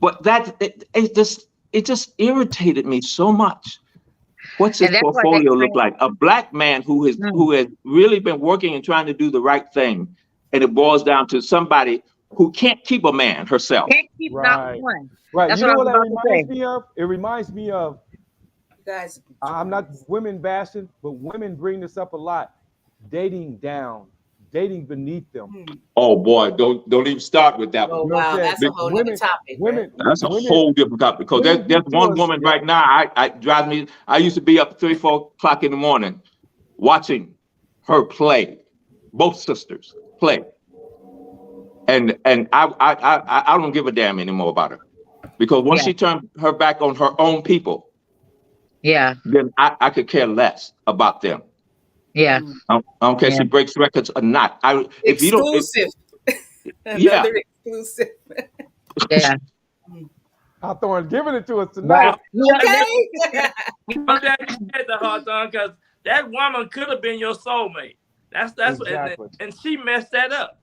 But it just irritated me so much. What's his portfolio look like? A black man who has really been working and trying to do the right thing, and it boils down to somebody who can't keep a man herself. Can't keep not one. Right. That's you know what that reminds me of? It reminds me of, guys, I'm not women bashing, but women bring this up a lot. Dating down, dating beneath them. Oh boy, don't even start with that one. Oh wow, that's a whole different topic. That's a whole different topic, because there's one woman right now. I drive me. I used to be up 3-4 o'clock in the morning watching her play, both sisters play, and I don't give a damn anymore about her, because once she turned her back on her own people, then I could care less about them. Yeah. I don't care if she breaks records or not. If you don't, another exclusive. Yeah. Hawthorne giving it to us tonight. You know that you said the Hawthorne, because that woman could have been your soulmate. That's Exactly. and she messed that up.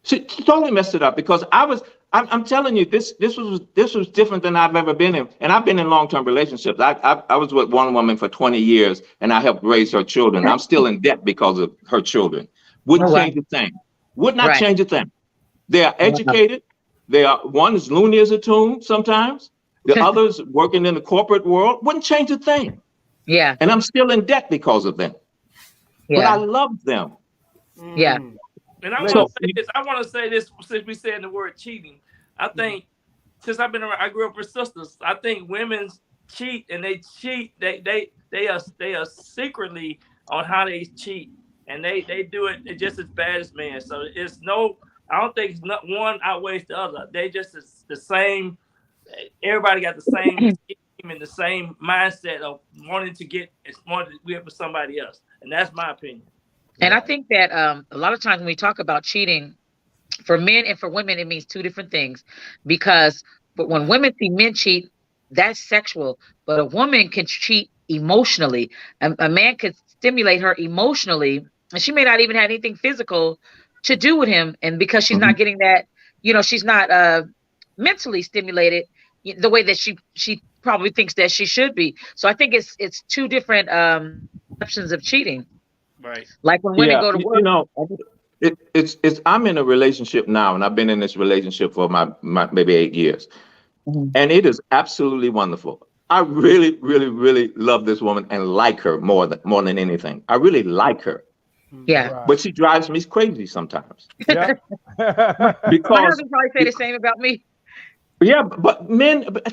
She totally messed it up because I'm telling you, this was different than I've ever been in. And I've been in long-term relationships. I was with one woman for 20 years and I helped raise her children. I'm still in debt because of her children. Wouldn't change a thing. Would not change a thing. They are educated. One is loony as a tune sometimes. The others working in the corporate world. Wouldn't change a thing. Yeah. And I'm still in debt because of them. Yeah. But I love them. Yeah. And I want to say this since we said the word cheating. I think since I've been around, I grew up with sisters. I think women cheat, and they cheat. They are secretly on how they cheat, and they do it just as bad as men. So it's no. I don't think it's not one outweighs the other. They just the same. Everybody got the same scheme and the same mindset of wanting to get with somebody else, and that's my opinion. And I think that a lot of times when we talk about cheating, for men and for women, it means two different things. Because when women see men cheat, that's sexual. But a woman can cheat emotionally. A man could stimulate her emotionally, and she may not even have anything physical to do with him. And because she's not getting that, she's not mentally stimulated the way that she probably thinks that she should be. So I think it's two different options of cheating. Right. Like when women go to work. It's I'm in a relationship now, and I've been in this relationship for my maybe 8 years. And it is absolutely wonderful. I really, really, really love this woman and like her more than anything. I really like her. Yeah. Right. But she drives me crazy sometimes. Yeah. My Because husband probably say the same about me. yeah, but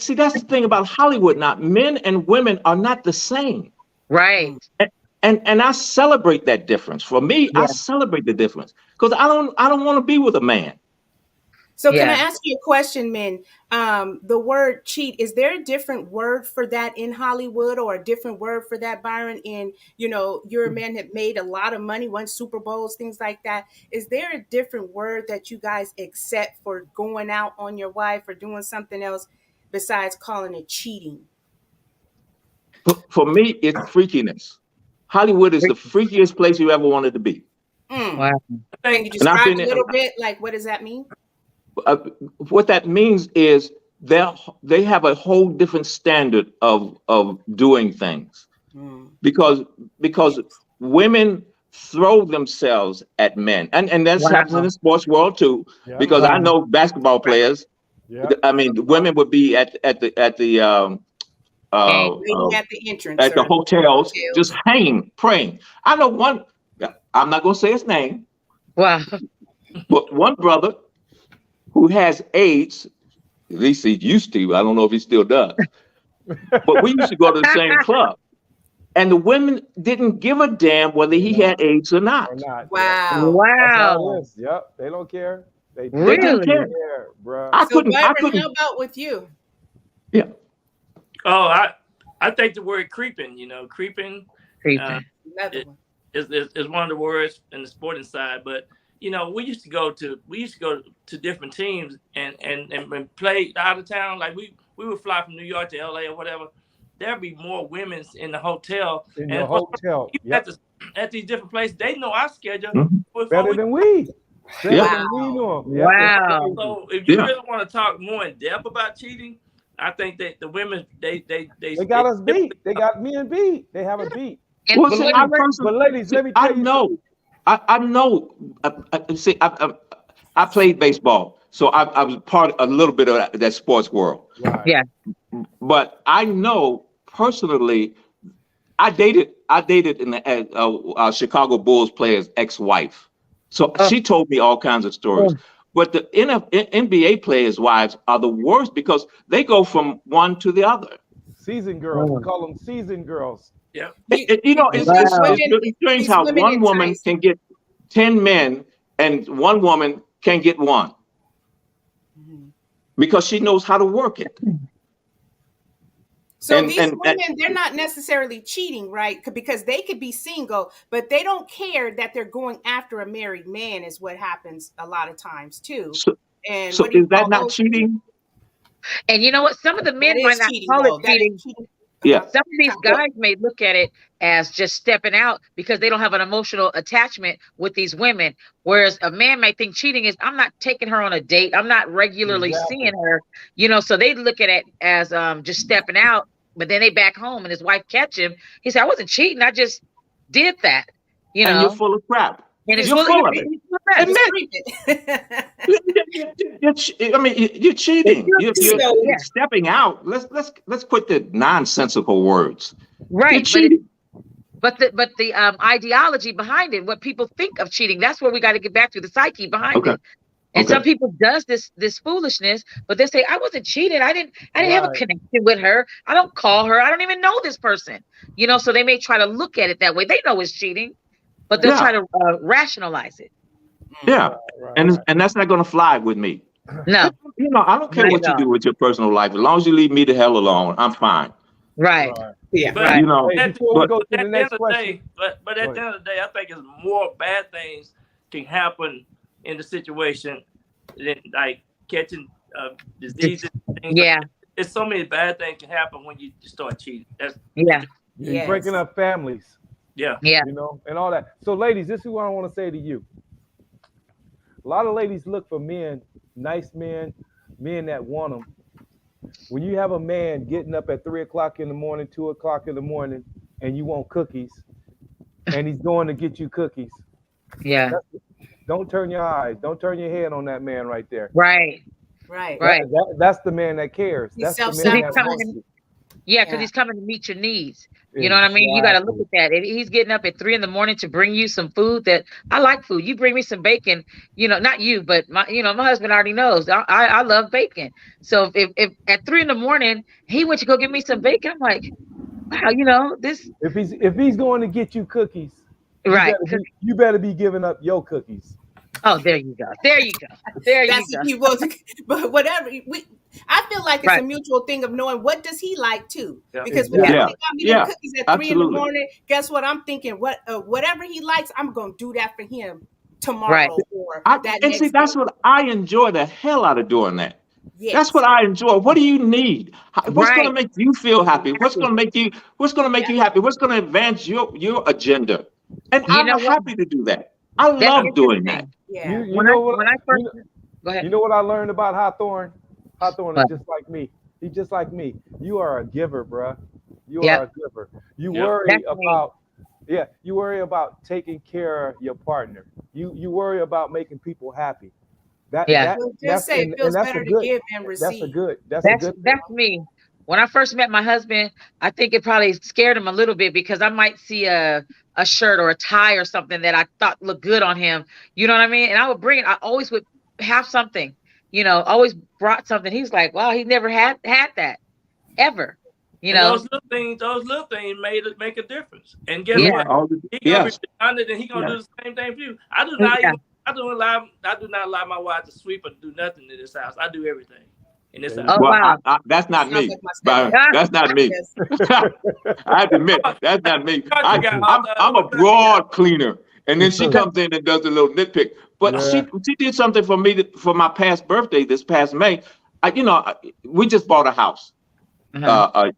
see, that's the thing about Hollywood now. Men and women are not the same. Right. And I celebrate that difference. For me, I celebrate the difference because I don't want to be with a man. So can I ask you a question, Min? The word cheat, is there a different word for that in Hollywood or a different word for that, Byron? In, you're a man that made a lot of money, won Super Bowls, things like that. Is there a different word that you guys accept for going out on your wife or doing something else besides calling it cheating? For me, it's freakiness. Hollywood is the freakiest place you ever wanted to be. Wow. Can you describe a little bit? Like, what does that mean? What that means is they have a whole different standard of doing things because women throw themselves at men, and that's happening in the sports world too. Yeah. Because I know basketball players. Yeah. I mean, women would be at the at the entrance at the hotels, just hanging, praying. I know one. I'm not gonna say his name. Wow. But one brother who has AIDS, at least he used to. I don't know if he still does. But we used to go to the same club, and the women didn't give a damn whether he had AIDS or not. Wow! Wow! Yep, they don't care. They really care, bro. I couldn't. How about with you? Yeah. Oh, I think the word creeping. Creeping. Is one of the words in the sporting side, but we used to go to different teams and play out of town. Like we would fly from New York to LA or whatever. There'd be more women in the hotel. At these different places, they know our schedule better than we. Wow. So if you really want to talk more in depth about cheating, I think that the women they got us beat. They got men beat. They have a beat. Well, but ladies, let me tell you. I know. See, I played baseball, so I was part of a little bit of that sports world. Right. Yeah. But I know personally, I dated in the Chicago Bulls player's ex-wife, so she told me all kinds of stories. But the NBA players' wives are the worst because they go from one to the other. Season girls, we call them season girls. Yeah, it's really strange how one woman can get 10 men and one woman can get one because she knows how to work it. So these women, they're not necessarily cheating, right? Because they could be single, but they don't care that they're going after a married man is what happens a lot of times too. So is that not cheating? And you know what? Some of the men might not call it cheating. Yeah. Some of these guys may look at it as just stepping out because they don't have an emotional attachment with these women. Whereas a man may think cheating is, I'm not taking her on a date. I'm not regularly seeing her, so they look at it as just stepping out, but then they back home and his wife catch him. He said, I wasn't cheating. I just did that, And you're full of crap. And You're full of it. You're cheating. You're stepping out. Let's put the nonsensical words. Right. You're cheating. But the ideology behind it, what people think of cheating, that's where we got to get back to, the psyche behind it. And some people does this foolishness, but they say, I wasn't cheated. I didn't have a connection with her. I don't call her. I don't even know this person. So they may try to look at it that way. They know it's cheating, but they'll try to rationalize it. Yeah. And that's not going to fly with me. No. I don't care what you do with your personal life. As long as you leave me the hell alone, I'm fine. Right. Yeah. But Right. at the end of the day, I think it's more bad things can happen in the situation than like catching diseases. Yeah. There's so many bad things can happen when you start cheating. You're breaking up families. Yeah. And all that. So, ladies, this is what I want to say to you. A lot of ladies look for men, nice men that want them. When you have a man getting up at 3 o'clock in the morning, 2 o'clock in the morning, and you want cookies, and he's going to get you cookies. Yeah. Don't turn your eyes. Don't turn your head on that man right there. Right. That's the man that cares. That's the man that wants you. Yeah, because he's coming to meet your needs. You know what I mean? You got to look at that. If he's getting up at 3 a.m. to bring you some food that I like food. You bring me some bacon, not you, but my husband already knows I love bacon. So if at 3 a.m. he went to go get me some bacon, I'm like, wow, this. If he's going to get you cookies, right? You better be giving up your cookies. Oh, there you go. But whatever I feel like it's a mutual thing of knowing what does he like too. Yeah. Because when he got me them cookies at 3 a.m, guess what? I'm thinking whatever he likes, I'm gonna do that for him tomorrow. Right. Or that's what I enjoy the hell out of doing that. Yes. That's what I enjoy. What do you need? What's going to make you feel happy? What's going to make you happy? What's going to advance your agenda? And I'm happy to do that. I love doing that. Yeah. Go ahead. You know what I learned about Hawthorne? Hawthorne is just like me. He's just like me. You are a giver, bruh. You are a giver. You worry about taking care of your partner. You worry about making people happy. Just say it feels better to give and receive. That's me. When I first met my husband, I think it probably scared him a little bit because I might see a shirt or a tie or something that I thought looked good on him. You know what I mean? And I always would have something, always brought something. He's like, wow, he never had that ever. Those little things make a difference. And guess what? He gonna be honest, and he gonna do the same thing for you. I do not allow my wife to sweep or do nothing in this house. I do everything in this house. Oh, wow. That's not me. That's not me. I admit, that's not me. I'm a broad cleaner. And then she comes in and does a little nitpick. But she did something for me for my past birthday this past May. We just bought a house a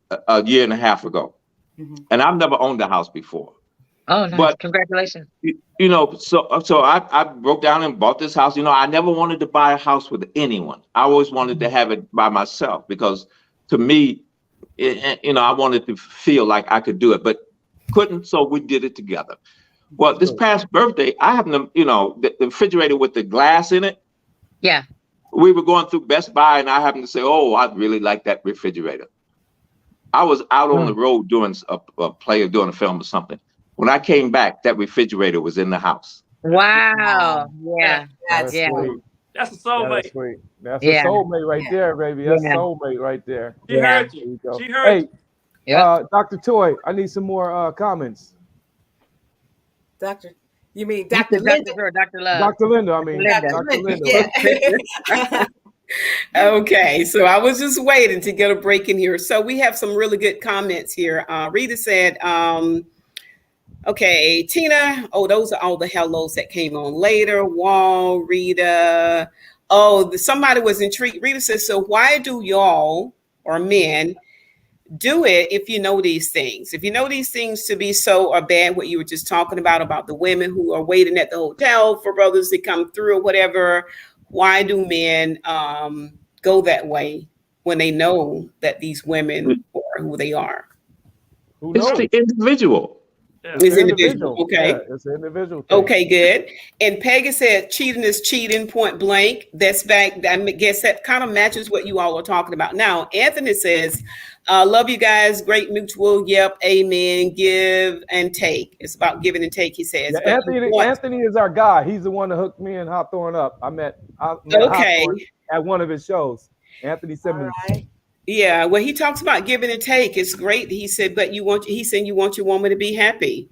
year and a half ago. Mm-hmm. And I've never owned a house before. Oh, nice. But congratulations. So I broke down and bought this house. I never wanted to buy a house with anyone. I always wanted to have it by myself because to me, I wanted to feel like I could do it, but couldn't. So we did it together. Well, this past birthday, I happened to, the refrigerator with the glass in it. Yeah. We were going through Best Buy and I happened to say, oh, I really like that refrigerator. I was out on the road doing a film or something. When I came back, that refrigerator was in the house. Wow. Yeah. That's a soulmate. That's a soulmate right there, baby. That's a soulmate right there. She heard you. She heard you. Dr. Toi, I need some more comments. You mean Dr. Linda? Dr. Love. Dr. Linda, I mean. Dr. Linda. Yeah. Okay, so I was just waiting to get a break in here. So we have some really good comments here. Rita said, okay, Tina, those are all the hellos that came on later. Wall, Rita. Somebody was intrigued. Rita says, so why do y'all or men do it if you know these things. If you know these things to be so or bad, what you were just talking about the women who are waiting at the hotel for brothers to come through or whatever. Why do men go that way when they know that these women are who they are? Who It's knows? the individual. Yeah. It's individual. Okay. Yeah, it's an individual thing. Okay, good. And Peggy said cheating is cheating, point blank. That's back. I guess that kind of matches what you all are talking about. Now, Anthony says, love you guys. Great mutual. Yep. Amen. Give and take. It's about giving and take, he says. Yeah, Anthony is our guy. He's the one that hooked me and Hawthorne up. I met Okay. Hawthorne at one of his shows. Anthony Simmons. All right. Yeah, well, he talks about giving and take. It's great. He said, but you want your woman to be happy.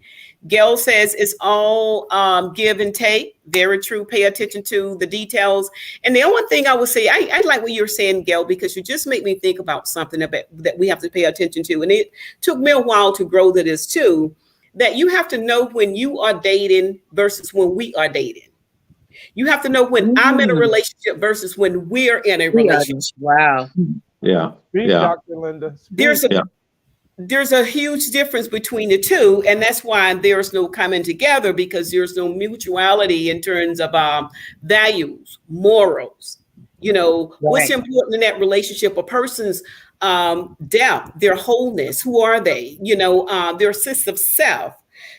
Gail says it's all give and take. Very true. Pay attention to the details. And the only thing I would say, I like what you're saying, Gail, because you just make me think about something that we have to pay attention to. And it took me a while to grow to this too, that you have to know when you are dating versus when we are dating. You have to know when I'm in a relationship versus when we're in a relationship. Wow. Yeah. Speak, Yeah. Dr. Linda. Speak. There's a huge difference between the two, and that's why there's no coming together, because there's no mutuality in terms of values, morals. You know, what's important in that relationship? A person's depth, their wholeness. Who are they? You know, their sense of self.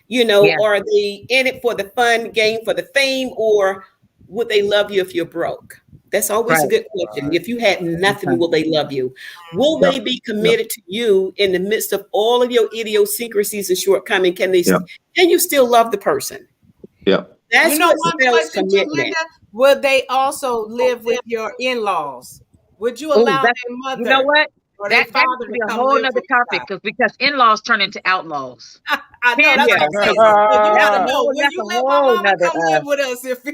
You know, are they in it for the fun, game for the fame, or would they love you if you're broke? That's always a good question. If you had nothing, will they love you? Will they be committed to you in the midst of all of your idiosyncrasies and shortcomings? Can you still love the person? Yeah. That's One what question too, commitment. Linda, would they also live with your in-laws? Would you allow their mother? You know what? Or their That father could be to a come whole live nother with you topic because in-laws turn into outlaws. I know, that's what I'm saying. So you gotta know, will That's you a let my whole mama nother, come live with us if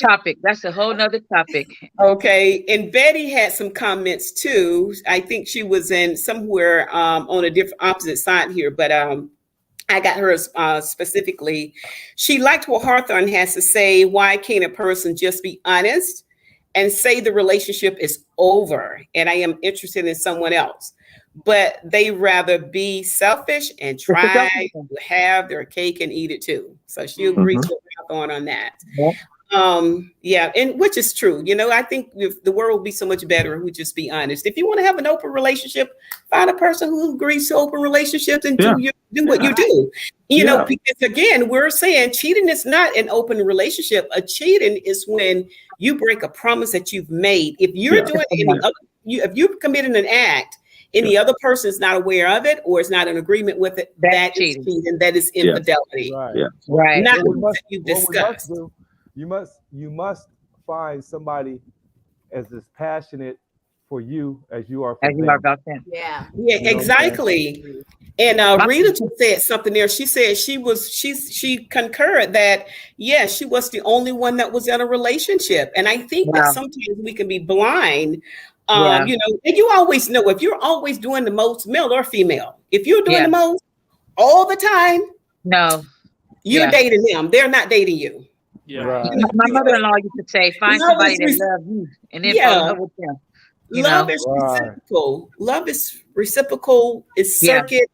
topic. That's a whole nother topic. Okay, and Betty had some comments too. I think she was in somewhere on a different opposite side here, but I got her specifically. She liked what Hawthorne has to say. Why can't a person just be honest and say the relationship is over and I am interested in someone else? But they rather be selfish and try to have their cake and eat it too. So she agrees with Hawthorne on that. And which is true. You know, I think the world would be so much better if we just be honest. If you want to have an open relationship, find a person who agrees to open relationships and do what you do. You know, because again, we're saying cheating is not an open relationship. A cheating is when you break a promise that you've made. If you're doing if you've committed an act and the other person is not aware of it or is not in agreement with it, that is cheating. That is infidelity. Right. Not what you've discussed. You must find somebody as passionate for you as you are for them. About them. Yeah, exactly. And Rita just said something there. She said she concurred that she was the only one that was in a relationship. And I think that sometimes we can be blind. You know, and you always know if you're always doing the most, male or female. If you're doing the most all the time, you're dating them. They're not dating you. Yeah. Right. My mother-in-law used to say, find somebody that loves you and then fall in love with them. Love is reciprocal. Love is reciprocal. It's circuit.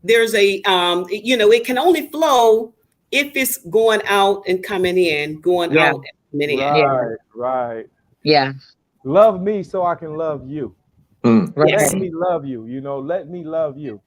There's a, you know, it can only flow if it's going out and coming in, going out and coming in. Right. Yeah. Love me so I can love you. Yes. Let me love you. You know, let me love you.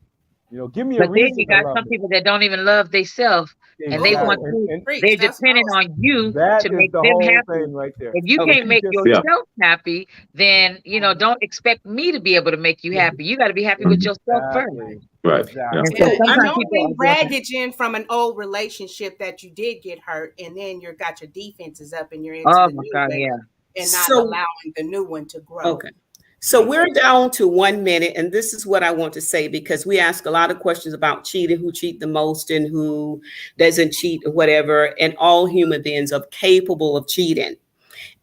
You know, give me a But reason. then you got some people that don't even love themselves, and they want to. They're dependent on you to make them happy. Right there. If you can't make yourself happy, then you know don't expect me to be able to make you happy. You got to be happy with yourself first. Right. Exactly. So don't bring baggage in from an old relationship that you did get hurt, and then you got your defenses up and you're into the new one, and not allowing the new one to grow. Okay. So we're down to 1 minute, and this is what I want to say, because we ask a lot of questions about cheating, who cheat the most and who doesn't cheat or whatever, and all human beings are capable of cheating.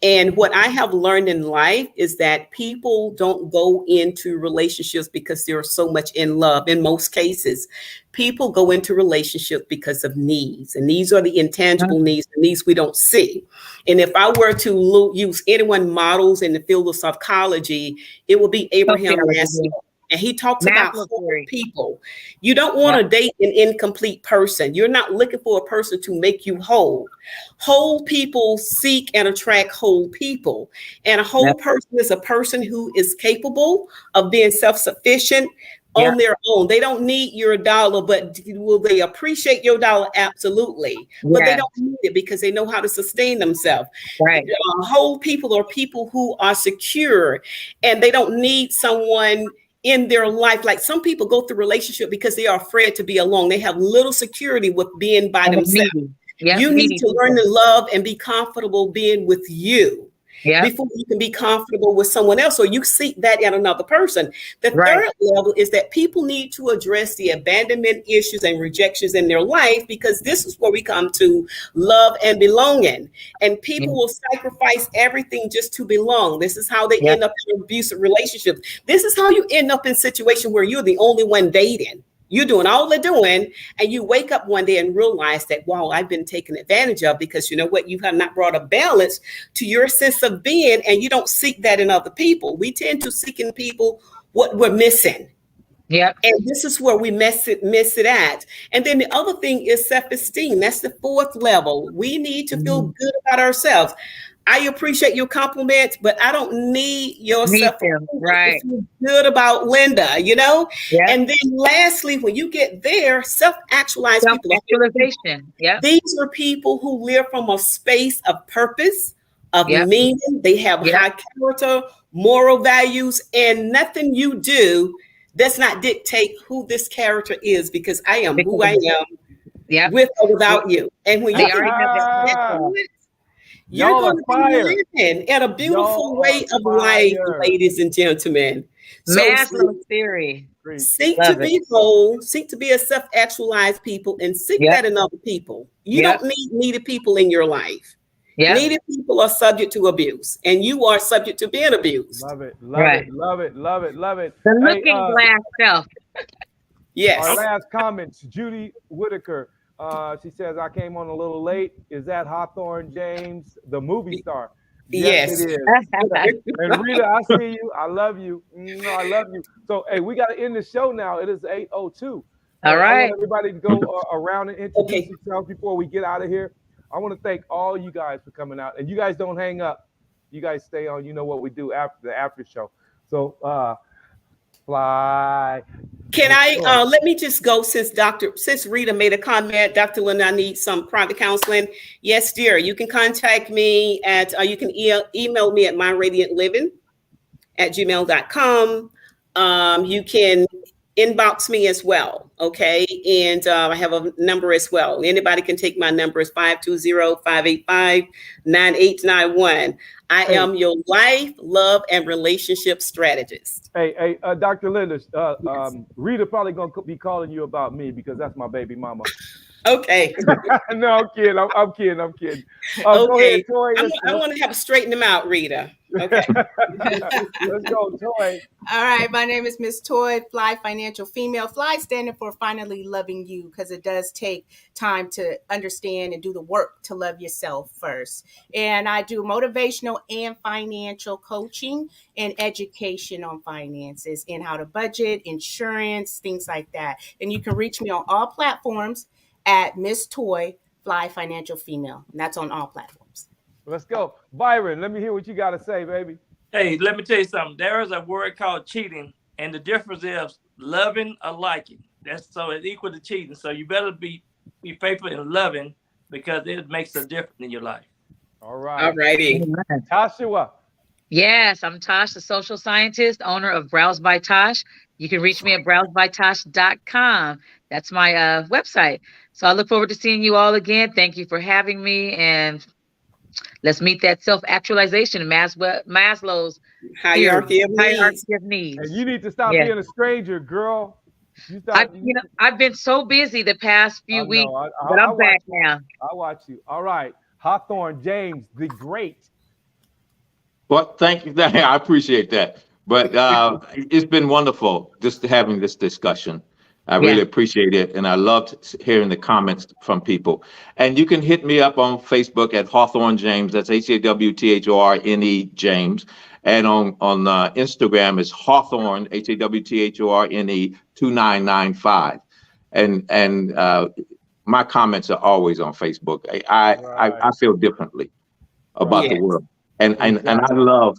And what I have learned in life is that people don't go into relationships because they're so much in love. In most cases, people go into relationships because of needs. And these are the intangible needs, the needs we don't see. And if I were to use anyone models in the field of psychology, it would be Abraham Maslow. And he talks about Maslow whole theory. people. You don't want to date an incomplete person. You're not looking for a person to make you whole. Whole people seek and attract whole people. And a whole person is a person who is capable of being self-sufficient on their own. They don't need your dollar, but will they appreciate your dollar? Absolutely. But they don't need it because they know how to sustain themselves. Right. Whole people are people who are secure and they don't need someone in their life. Like some people go through relationship because they are afraid to be alone. They have little security with being by themselves. You need to learn to love and be comfortable being with you before you can be comfortable with someone else, or you seek that in another person. The third level is that people need to address the abandonment issues and rejections in their life, because this is where we come to love and belonging. And people will sacrifice everything just to belong. This is how they end up in abusive relationships. This is how you end up in a situation where you're the only one dating. You're doing all they're doing, and you wake up one day and realize that, wow, I've been taken advantage of, because you know what? You have not brought a balance to your sense of being, and you don't seek that in other people. We tend to seek in people what we're missing. And this is where we miss it at. And then the other thing is self-esteem. That's the fourth level. We need to feel good about ourselves. I appreciate your compliments, but I don't need your self-esteem. Feel good about Linda, you know? And then lastly, when you get there, self-actualized people. These are people who live from a space of purpose, of meaning. They have high character, moral values, and nothing you do does not dictate who this character is, because I am who I am with or without you. And when you you're going to be living in a beautiful way of life, ladies and gentlemen. Maslow theory. Seek to be whole, seek to be a self-actualized people, and seek that in other people. You don't need needed people in your life. Needed people are subject to abuse, and you are subject to being abused. Love it, love it, love it, love it, love it. The looking glass self. Our last comments, Judy Whitaker. She says, I came on a little late. Is that Hawthorne James, the movie star? Yes, it is. And Rita, I see you. I love you. I love you. So, hey, we got to end the show now. It is 8:02. All right. I want everybody to go around and introduce yourselves before we get out of here. I want to thank all you guys for coming out. And you guys don't hang up. You guys stay on. You know what we do after the after show. So, Fly. Can I let me just go, since Rita made a comment, Dr. Linda, I need some private counseling. Yes, dear. You can contact me at you can email me at myradiantliving@gmail.com. You can inbox me as well. Okay. And I have a number as well. Anybody can take my number. Is 520-585-9891. I am your life, love, and relationship strategist. Hey, Dr. Linda, Rita probably going to be calling you about me, because that's my baby mama. Okay. No, I'm kidding. I'm kidding. Okay. Go ahead, Toi. I want to have to straighten them out, Rita. Okay. Let's go, Toi. All right. My name is Miss Toi, Fly Financial Female. Fly standing for finally loving you, because it does take time to understand and do the work to love yourself first. And I do motivational and financial coaching and education on finances and how to budget, insurance, things like that. And you can reach me on all platforms at Miss Toi, Fly Financial Female. And that's on all platforms. Let's go. Byron, let me hear what you got to say, baby. Hey, let me tell you something. There is a word called cheating, and the difference is loving or liking. So it's equal to cheating. So you better be faithful in loving, because it makes a difference in your life. All right. All righty. Toshua. Yes, I'm Tosh, the social scientist, owner of Browse by Tosh. You can reach me at browsebytosh.com. That's my website. So I look forward to seeing you all again. Thank you for having me. And let's meet that self-actualization, Maslow's hierarchy of needs. And you need to stop being a stranger, girl. I've been so busy the past few weeks, but I'm back now. I watch you. All right. Hawthorne James, the great. Well, thank you. I appreciate that. But it's been wonderful just having this discussion. I really appreciate it. And I loved hearing the comments from people. And you can hit me up on Facebook at Hawthorne James. That's HAWTHORNE James. And on Instagram is Hawthorne, Hawthorne 2995. And my comments are always on Facebook. I feel differently about the world. And I love,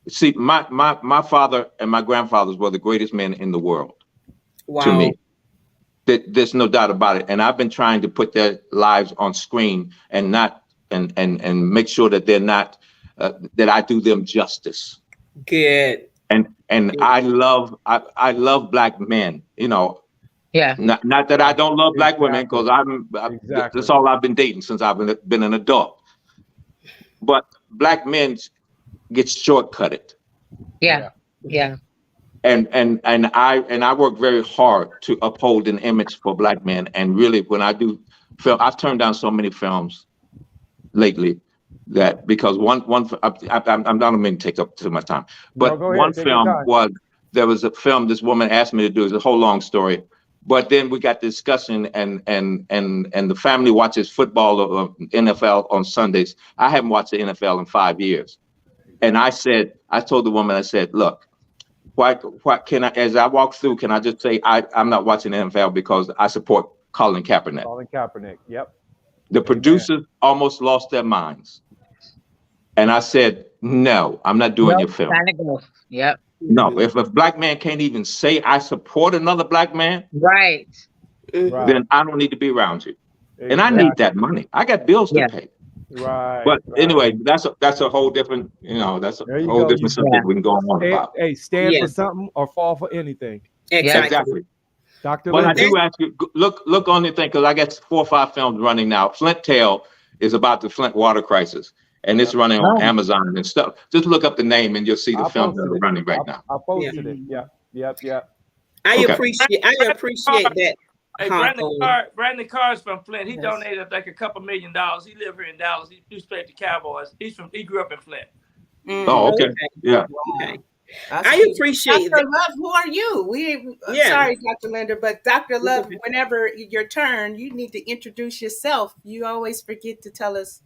see, my father and my grandfathers were the greatest men in the world to me. There's no doubt about it. And I've been trying to put their lives on screen and not and make sure that they're not that I do them justice. Good. And I love Black men, you know. Yeah. Not that I don't love Black women, because that's all I've been dating since I've been an adult. But Black men get shortcutted. Yeah. And I work very hard to uphold an image for Black men. And really, when I do film, I've turned down so many films lately that because I'm not going to take up too much time, but one film there was a film this woman asked me to do. It's a whole long story, but then we got discussion and the family watches football or NFL on Sundays. I haven't watched the NFL in 5 years, and I told the woman, I said, look. What can I, as I walk through, can I just say I'm not watching the NFL because I support Colin Kaepernick. Colin Kaepernick, yep. The producers almost lost their minds. And I said, no, I'm not doing your film. Yep. No, if a Black man can't even say I support another Black man, right, then I don't need to be around you. Exactly. And I need that money. I got bills to pay. Right. But anyway, that's a whole different, that's a whole different subject we can go on about. Hey, stand for something or fall for anything. Exactly. Dr. But I do ask you, look on the thing, because I got 4 or 5 films running now. Flint Tales is about the Flint water crisis, and it's running on Amazon and stuff. Just look up the name and you'll see the films that are running right now. I posted it. Yep. I appreciate that. Hey, Brandon Carr's from Flint. He donated like $2 million. He lives here in Dallas. He used to play the Cowboys. He grew up in Flint. Oh, okay. Yeah. Okay. I appreciate Dr. Love, who are you? Sorry, Dr. Linda, but Dr. Love, whenever your turn, you need to introduce yourself. You always forget to tell us,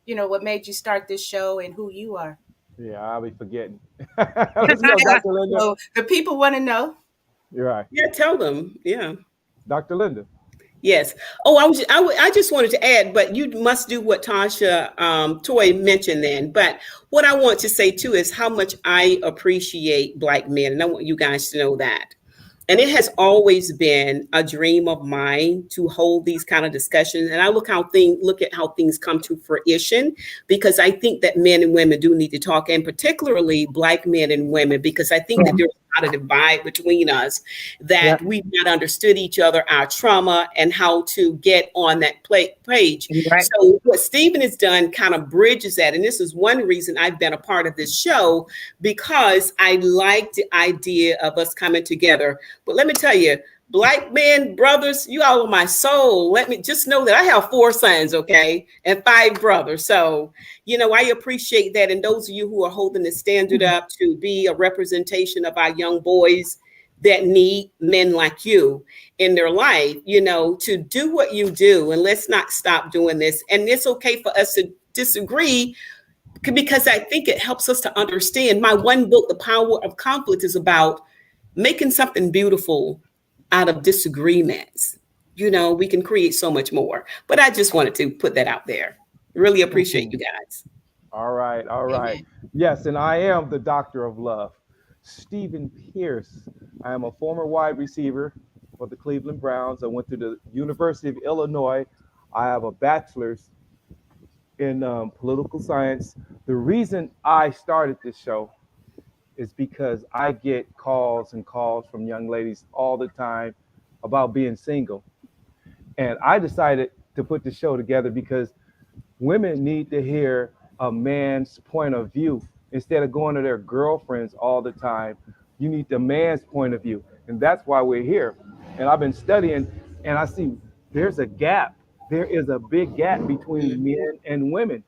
what made you start this show and who you are. Yeah, I'll be forgetting. Let's go, Dr. Linda. So the people want to know. You're right. Yeah, tell them. Yeah. Dr. Linda. Yes. Oh, I just wanted to add, but you must do what Tasha Toi mentioned then. But what I want to say too is how much I appreciate Black men, and I want you guys to know that. And it has always been a dream of mine to hold these kind of discussions. And I look at how things come to fruition, because I think that men and women do need to talk, and particularly Black men and women, because I think that there's a lot of divide between us, that we've not understood each other, our trauma, and how to get on that page. Right. So what Stephen has done kind of bridges that. And this is one reason I've been a part of this show, because I like the idea of us coming together. But let me tell you, Black men, brothers, you all are my soul. Let me just know that I have 4 sons, okay, and 5 brothers. So, I appreciate that. And those of you who are holding the standard up to be a representation of our young boys that need men like you in their life, to do what you do. And let's not stop doing this. And it's okay for us to disagree, because I think it helps us to understand. My one book, The Power of Conflict, is about making something beautiful out of disagreements. We can create so much more. But I just wanted to put that out there. Really appreciate you guys. All right. Yes, and I am the Doctor of Love, Stephen Pierce. I am a former wide receiver for the Cleveland Browns. I went to the University of Illinois. I have a bachelor's in political science. The reason I started this show is because I get calls from young ladies all the time about being single. And I decided to put the show together because women need to hear a man's point of view. Instead of going to their girlfriends all the time, you need the man's point of view. And that's why we're here. And I've been studying, and I see there's a gap. There is a big gap between men and women.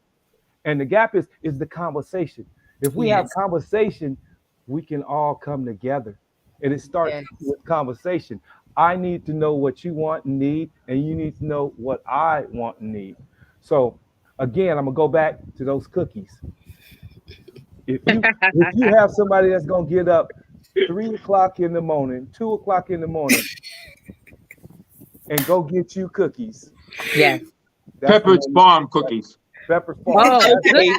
And the gap is the conversation. If we have conversation, we can all come together. And it starts with conversation. I need to know what you want and need, and you need to know what I want and need. So again, I'm gonna go back to those cookies. If you have somebody that's gonna get up 3 o'clock in the morning, 2 o'clock in the morning, and go get you cookies. Yes. Pepperidge Farm cookies. Pepperidge Farm. Oh, Okay.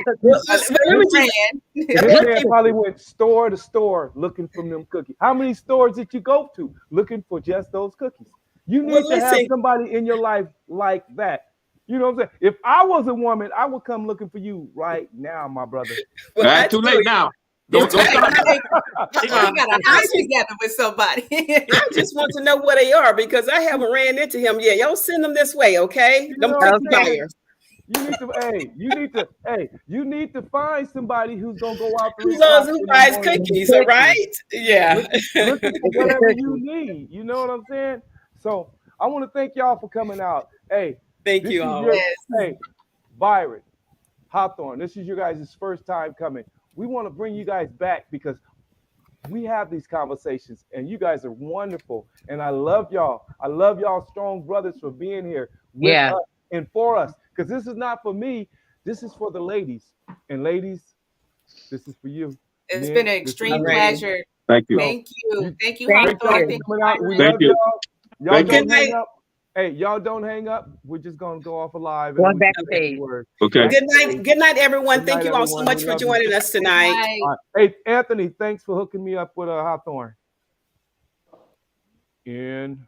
This man probably went store to store looking for them cookies. How many stores did you go to looking for just those cookies? You need to have somebody in your life like that. You know what I'm saying? If I was a woman, I would come looking for you right now, my brother. Well, Too late now. Don't You got a house together with somebody. I just want to know where they are because I haven't ran into him yet. Y'all send them this way, okay? You know Them what I'm cookie saying? buyers. You need to find somebody who's gonna go out there. Who buys cookies, all right? Yeah. Looking for whatever you need. You know what I'm saying? So I want to thank y'all for coming out. Hey, Thank you all. Hey, Byron, Hawthorne, this is your guys' first time coming. We want to bring you guys back because we have these conversations and you guys are wonderful. And I love y'all. I love y'all strong brothers for being here with us and for us. Because this is not for me. This is for the ladies. And ladies, this is for you. It's been an extreme pleasure. Thank you. Thank you. Thank you, Thank Hawthorne. you. We Thank love you. y'all. Y'all Thank don't hang up. Hey, y'all don't hang up. We're just gonna go off live. Going backstage. Okay. Good night, everyone. Good Thank night, you all so everyone. much We for love you. joining us tonight. All right. Hey, Anthony, thanks for hooking me up with Hawthorne. And